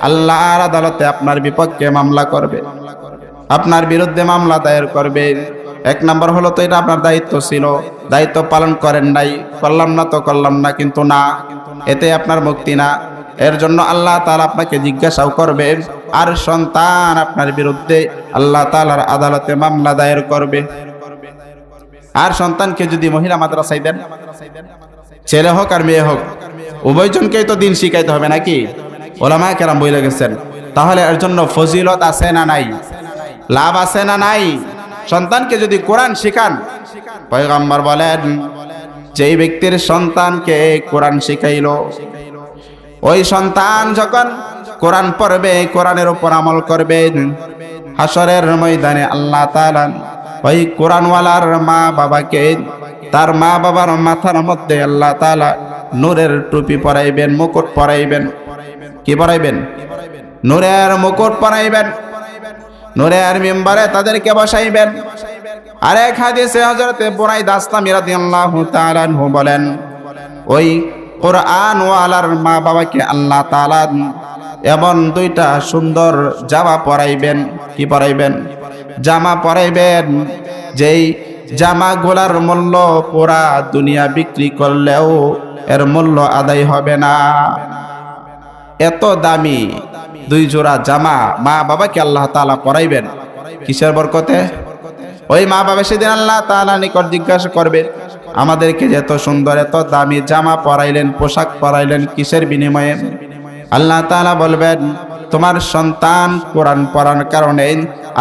আল্লাহর আদালতে আপনার বিপক্ষে মামলা করবে, আপনার বিরুদ্ধে মামলা দায়ের করবে। এক নম্বর হলো তো এটা আপনার দায়িত্ব ছিল, দায়িত্ব পালন করেন নাই, করলাম না তো করলাম না, কিন্তু না, এতে আপনার মুক্তি না। এর জন্য আল্লাহ তাআলা আপনাকে জিজ্ঞাসাও করবে, আর সন্তান আপনার বিরুদ্ধে আল্লাহ তাআলার আদালতে মামলা দায়ের করবে। আর সন্তানকে যদি মহিলা মাদ্রাসায় দেন, ছেলে হোক আর মেয়ে হোক, উভয়জনকেই তো দিন শিখাইতে হবে নাকি? ওলামায়ে কেরাম বলে গেছেন। তাহলে এর জন্য ফজিলত আছে না নাই? লাভ আছে না নাই? সন্তানকে যদি কোরআন শিখান, পয়গম্বর বলেন যেই ব্যক্তির সন্তানকে কোরআন শিখাইলো, ওই সন্তান যখন কোরআন পড়বে, কোরআনের উপর আমল করবে, হাসরের ময়দানে আল্লাহ তাআলা ওই কোরআনওয়ালার মা বাবাকে, তার মা বাবার মাথার মধ্যে আল্লাহ তাআলা নূরের টুপি পরাইবেন, মুকুট পরাইবেন। কি পরাইবেন? নূরের মুকুট পরাইবেন, নূরের মিম্বারে তাদেরকে বসাইবেন। আরেক হাদিসে হযরতে বুরাইদা আসলামী রাদিয়াল্লাহু তাআলা আনহু বলেন, ওই কোরআনওয়ালার মা বাবাকে আল্লাহ তাআলা এমন দুইটা সুন্দর জামা পরাইবেন। কি পরাইবেন? জামা পরাইবেন, যেই জামাগুলার মূল্য পুরা দুনিয়া বিক্রি করলেও এর মূল্য আদায় হবে না। এত দামি দুই জোড়া জামা মা বাবাকে আল্লাহ তাআলা পরাইবেন। কিসের বরকতে? ওই মা বাবা সেদিন আল্লাহ তাআলা নিকট জিজ্ঞাসা করবে, আমাদেরকে যে এত সুন্দর এত দামি জামা পরাইলেন, পোশাক পরাইলেন, কিসের বিনিময়ে? আল্লাহ তাআলা বলবেন, তোমার সন্তান কোরআন পড়ার কারণে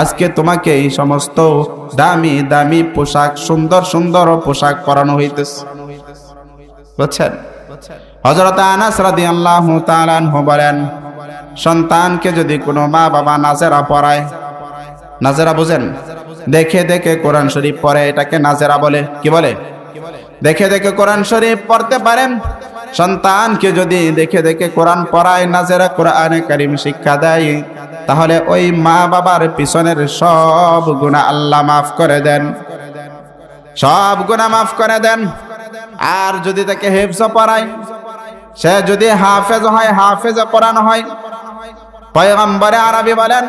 আজকে তোমাকে এই সমস্ত দামি দামি পোশাক, সুন্দর সুন্দর পোশাক পরানো হইতেছে। বুঝছেন? হযরত আনাস রাদিয়াল্লাহু তাআলা আনহু বলেন, সন্তানকে যদি কোনো মা বাবা নাজেরা পড়ায়, নাজেরা বুঝেন? দেখে দেখে কোরআন শরীফ পড়ে, এটাকে নাজেরা বলে। কি বলে? দেখে দেখে কোরআন শরীফ পড়তে পারেন। সন্তানকে যদি দেখে দেখে কোরআন পড়ায়, নাজেরা কোরআনে কারীম শিক্ষা দেয়, তাহলে ওই মা বাবার পিছনের সব গুনাহ আল্লাহ মাফ করে দেন, সব গুনাহ মাফ করে দেন। আর যদি তাকে হিফজ পড়ায়, সে যদি হাফেজ হয়, হাফেজ পড়ানো হয়, পয়গম্বরে আরবি বলেন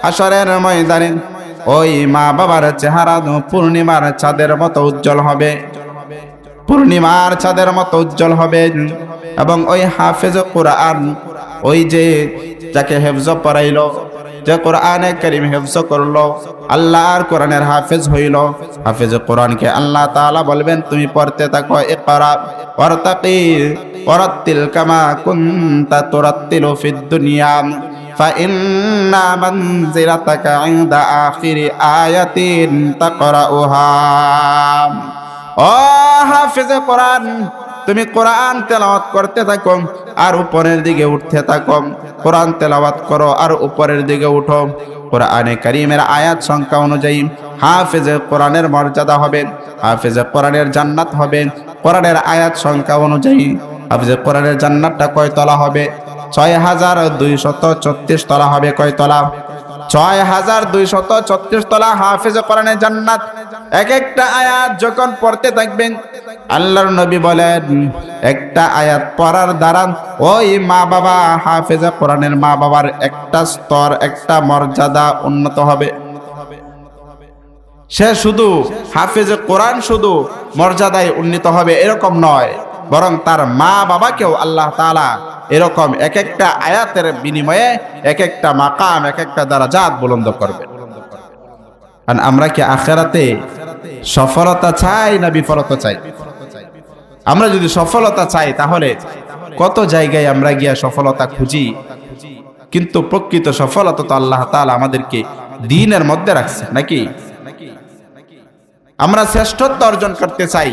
হাশরের ময়দানে ওই মা বাবার চেহারা পূর্ণিমার চাঁদের মতো উজ্জ্বল হবে, পূর্ণিমার চাঁদের মতো উজ্জ্বল হবে। এবং ওই হাফেজ কোরআন, ওই যে যাকে হেফজ পড়াইলো, যে কোরআনে কারীম হেফজ করলো, আল্লাহর কোরআনের হাফেজ হইল, হাফেজ কোরআনকে আল্লাহ তাআলা বলবেন, তুমি পড়তে থাকো, ইকরা ওয়ারতাকি ওয়ারাত্তিল কামা কুনতা তুরাত্তিলু ফিদ দুনিয়া ফাইন্না মানজিলাতাকা ইনদা আখিরি আয়াতিন তাকরাউহা। ও হাফেজে কোরআন, তুমি কোরআন তেলাওয়াত করতে থাকো আর উপরের দিকে উঠতে থাকো। কোরআন তেলাওয়াত করো আর উপরের দিকে উঠো। কোরআনে কারীমের আয়াত সংখ্যা অনুযায়ী হাফেজে কোরআনের মর্যাদা হবে, হাফেজে কোরআনের জান্নাত হবে। কোরআনের আয়াত সংখ্যা অনুযায়ী হাফেজে কোরআনের জান্নাতটা কয় তলা হবে? ৬,২৩৬ তলা হবে। কয় তলা? ৬,২৩৬ তলা হাফেজে কোরআনের জান্নাত। এক একটা আয়াত যখন পড়তে থাকবেন, আল্লাহর নবী বলেন একটা আয়াত পড়ার দ্বারা ওই মা বাবা, হাফেজে কোরআনের মা বাবার একটা স্তর, একটা মর্যাদা উন্নত হবে। সে শুধু হাফেজে কোরআন শুধু মর্যাদায় উন্নীত হবে এরকম নয়, বরং তার মা বাবাকেও আল্লাহ তাআলা এরকম এক একটা আয়াতের বিনিময়ে এক একটা মাকাম, এক একটা দারাজাত বুলন্দ করবে। কারণ আমরা কি আখিরাতে সফলতা চাই না বিফলতা চাই? আমরা যদি সফলতা চাই তাহলে কত জায়গায় আমরা গিয়া সফলতা খুঁজি, কিন্তু প্রকৃত সফলতা তো আল্লাহ তাআলা আমাদেরকে দ্বীনের মধ্যে রাখছে নাকি? আমরা শ্রেষ্ঠত্ব অর্জন করতে চাই,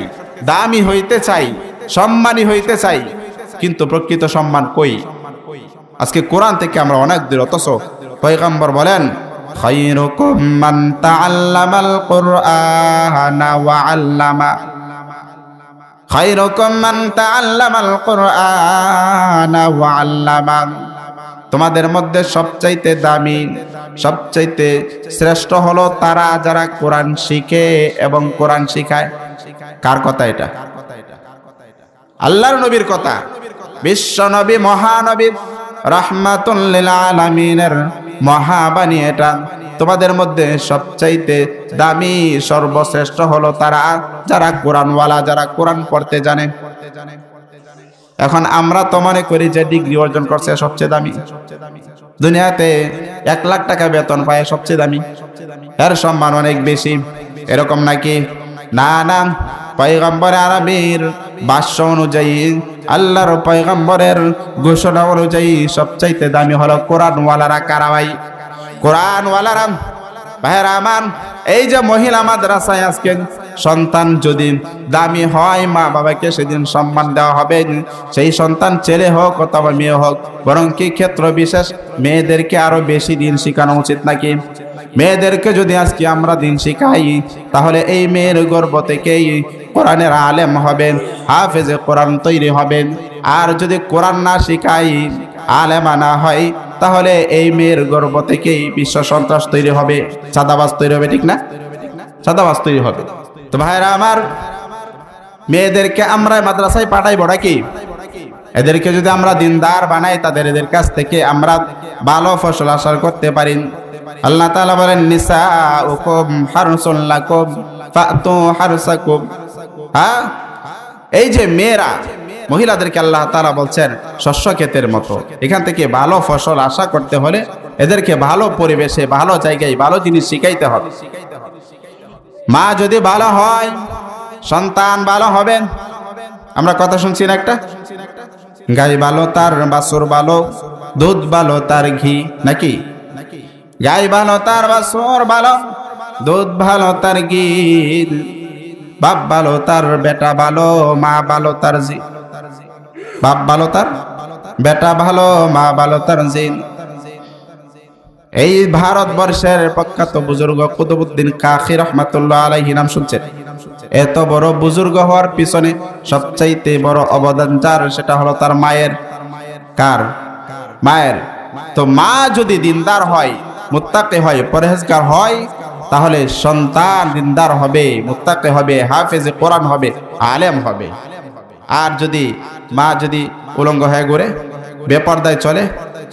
দামি হইতে চাই, সম্মানী হইতে চাই, কিন্তু প্রকৃত সম্মান কই? আজকে কোরআন থেকে আমরা অনেক দূর। অথচ পয়গম্বর বলেন খায়রুকুম মান তাআল্লামাল কুরআনা ওয়া আল্লামা, খায়রুকুম মান তাআল্লামাল কুরআনা ওয়া আল্লামা। তোমাদের মধ্যে সবচাইতে দামি, সবচাইতে শ্রেষ্ঠ হলো তারা যারা কোরআন শিখে এবং কোরআন শিখায়। কার কথা এটা? আল্লাহর নবীর কথা। বিশ্ব নবী, মহানবী, রাহমাতুল লিল আলামিনের মহাবাণী এটা। তোমাদের মধ্যে সবচাইতে দামি, সর্বশ্রেষ্ঠ হলো তারা যারা কোরআনওয়ালা, যারা কোরআন পড়তে জানে। এখন আমরা তো মনে করি যে ডিগ্রি অর্জন করছে সবচেয়ে দামি, দুনিয়াতে 1 লাখ টাকা বেতন পায় সবচেয়ে দামি, এর সম্মান অনেক বেশি, এরকম নাকি? না না, পয়গম্বর আরবীর ভাষ্য অনুযায়ী, আল্লাহর পয়গম্বরের ঘোষণা অনুযায়ী সবচাইতে দামি হলো কোরআনওয়ালারা। কারা ভাই? কোরআনওয়ালারা। ভাইরা আমার, এই যে মহিলা মাদ্রাসায় আজকে সন্তান যদি দামি হয়, মা বাবাকে সেদিন সম্মান দেওয়া হবে, সেই সন্তান ছেলে হোক অথবা মেয়ে হোক। বরং কি ক্ষেত্র বিশেষ মেয়েদেরকে আরো বেশি দিন শেখানো উচিত নাকি? মেয়েদেরকে যদি আজকে আমরা দিন শিখাই, তাহলে এই মেয়ের গর্ভ থেকেই কোরআনের আলেম হবেন, হাফেজে কোরআন তৈরি হবেন। আর যদি কোরআন না শিখাই, আলেমা না হয়, তাহলে এই মেয়ের গর্ভ থেকেই বিশ্ব সন্ত্রাস তৈরি হবে, চাঁদাবাজ তৈরি হবে। ঠিক না? চাঁদাবাজ তৈরি হবে। তো ভাইরা আমার, মেয়েদেরকে আমরা মাদ্রাসায় পাঠাইব নাকি? এদেরকে যদি আমরা দিনদার বানাই, এদের কাছ থেকে আমরা ভালো ফসল আশা করতে পারি। আল্লাহ তাআলা বলেন নিসাউকুম হারসুন লাকুম ফাতু হারসাকুম। হ্যাঁ, এই যে মেয়েরা, মহিলাদেরকে আল্লাহ তাআলা বলছেন শস্য ক্ষেতের মতো। এখান থেকে ভালো ফসল আশা করতে হলে এদেরকে ভালো পরিবেশে, ভালো জায়গায় ভালো জিনিস শিখাইতে হবে। মা যদি ভালো হয়, সন্তান ভালো হবে। আমরা কথা শুনছি না একটা, গাই ভালো তার বাছুর ভালো, দুধ ভালো তার ঘি, নাকি? গাই ভালো তার বাছুর ভালো, দুধ ভালো তার ঘি, বাপ ভালো তার বেটা ভালো, মা ভালো তার জি। বাপ ভালো তার বেটা ভালো, মা ভালো তার জি। এই ভারতবর্ষের প্রখ্যাত বুজুর্গ কুতুবউদ্দিন কাকি রহমাতুল্লাহ আলাইহি নাম শুনছেন? এত বড় বুজুর্গ হওয়ার পিছনে সবচাইতে বড় অবদান যার, সেটা হলো তার মায়ের। কার? মায়ের। তো মা যদি দিনদার হয়, মুত্তাকি হয়, পরহেজগার হয়, তাহলে সন্তান দিনদার হবে, মুত্তাকি হবে, হাফেজে কোরআন হবে, আলেম হবে। আর যদি মা যদি উলঙ্গ হয়ে ঘুরে, বেপরদায় চলে,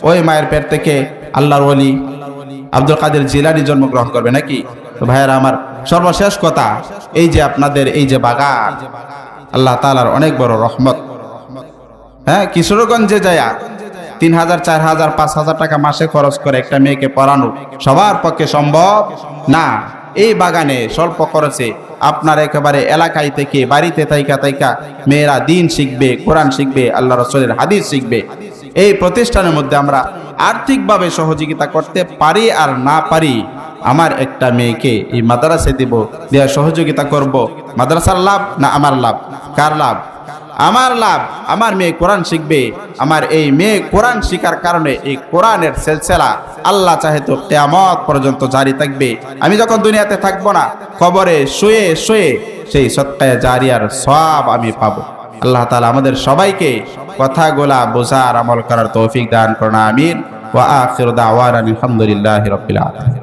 ওই মায়ের পেট থেকে আল্লাহর ওলি আব্দুল কাদের জিলানী জন্মগ্রহণ করবে নাকি? তো ভাইয়েরা আমার, সর্বশেষ কথা, এই যে আপনাদের এই যে বাগান, আল্লাহ তাআলার অনেক বড় রহমত। হ্যাঁ, কিশোরগঞ্জে যায়া 3,000, 4,000, 5,000 টাকা মাসে খরচ করে একটা মেয়েকে পড়ানো সবার পক্ষে সম্ভব না। এই বাগানে স্বল্প খরচে আপনার একেবারে এলাকায় থেকে, বাড়িতে থাইকা মেয়েরা দিন শিখবে, কোরআন শিখবে, আল্লাহ রাসূলের হাদিস শিখবে। এই প্রতিষ্ঠানের মধ্যে আমরা আর্থিকভাবে সহযোগিতা করতে পারি আর না পারি, আমার একটা মেয়েকে এই মাদ্রাসায় দিব, দেওয়ার সহযোগিতা করব, মাদ্রাসার লাভ না আমার লাভ? কার লাভ? আমার লাভ। আমার মেয়ে কোরআন শিখবে, আমার এই মেয়ে কোরআন শিখার কারণে এই কোরআনের সিলসিলা আল্লাহ চাহে তো কিয়ামত পর্যন্ত জারি থাকবে। আমি যখন দুনিয়াতে থাকবো না, কবরে শুয়ে শুয়ে সেই সদকায়ে জারিয়ার সওয়াব আমি পাবো। আল্লাহ তাআলা আমাদের সবাইকে কথাগুলা বোঝার আমল করার তৌফিক দান করুন, আমিন। ওয়া আখিরু দাওয়ানা আলহামদুলিল্লাহি রাব্বিল আলামিন।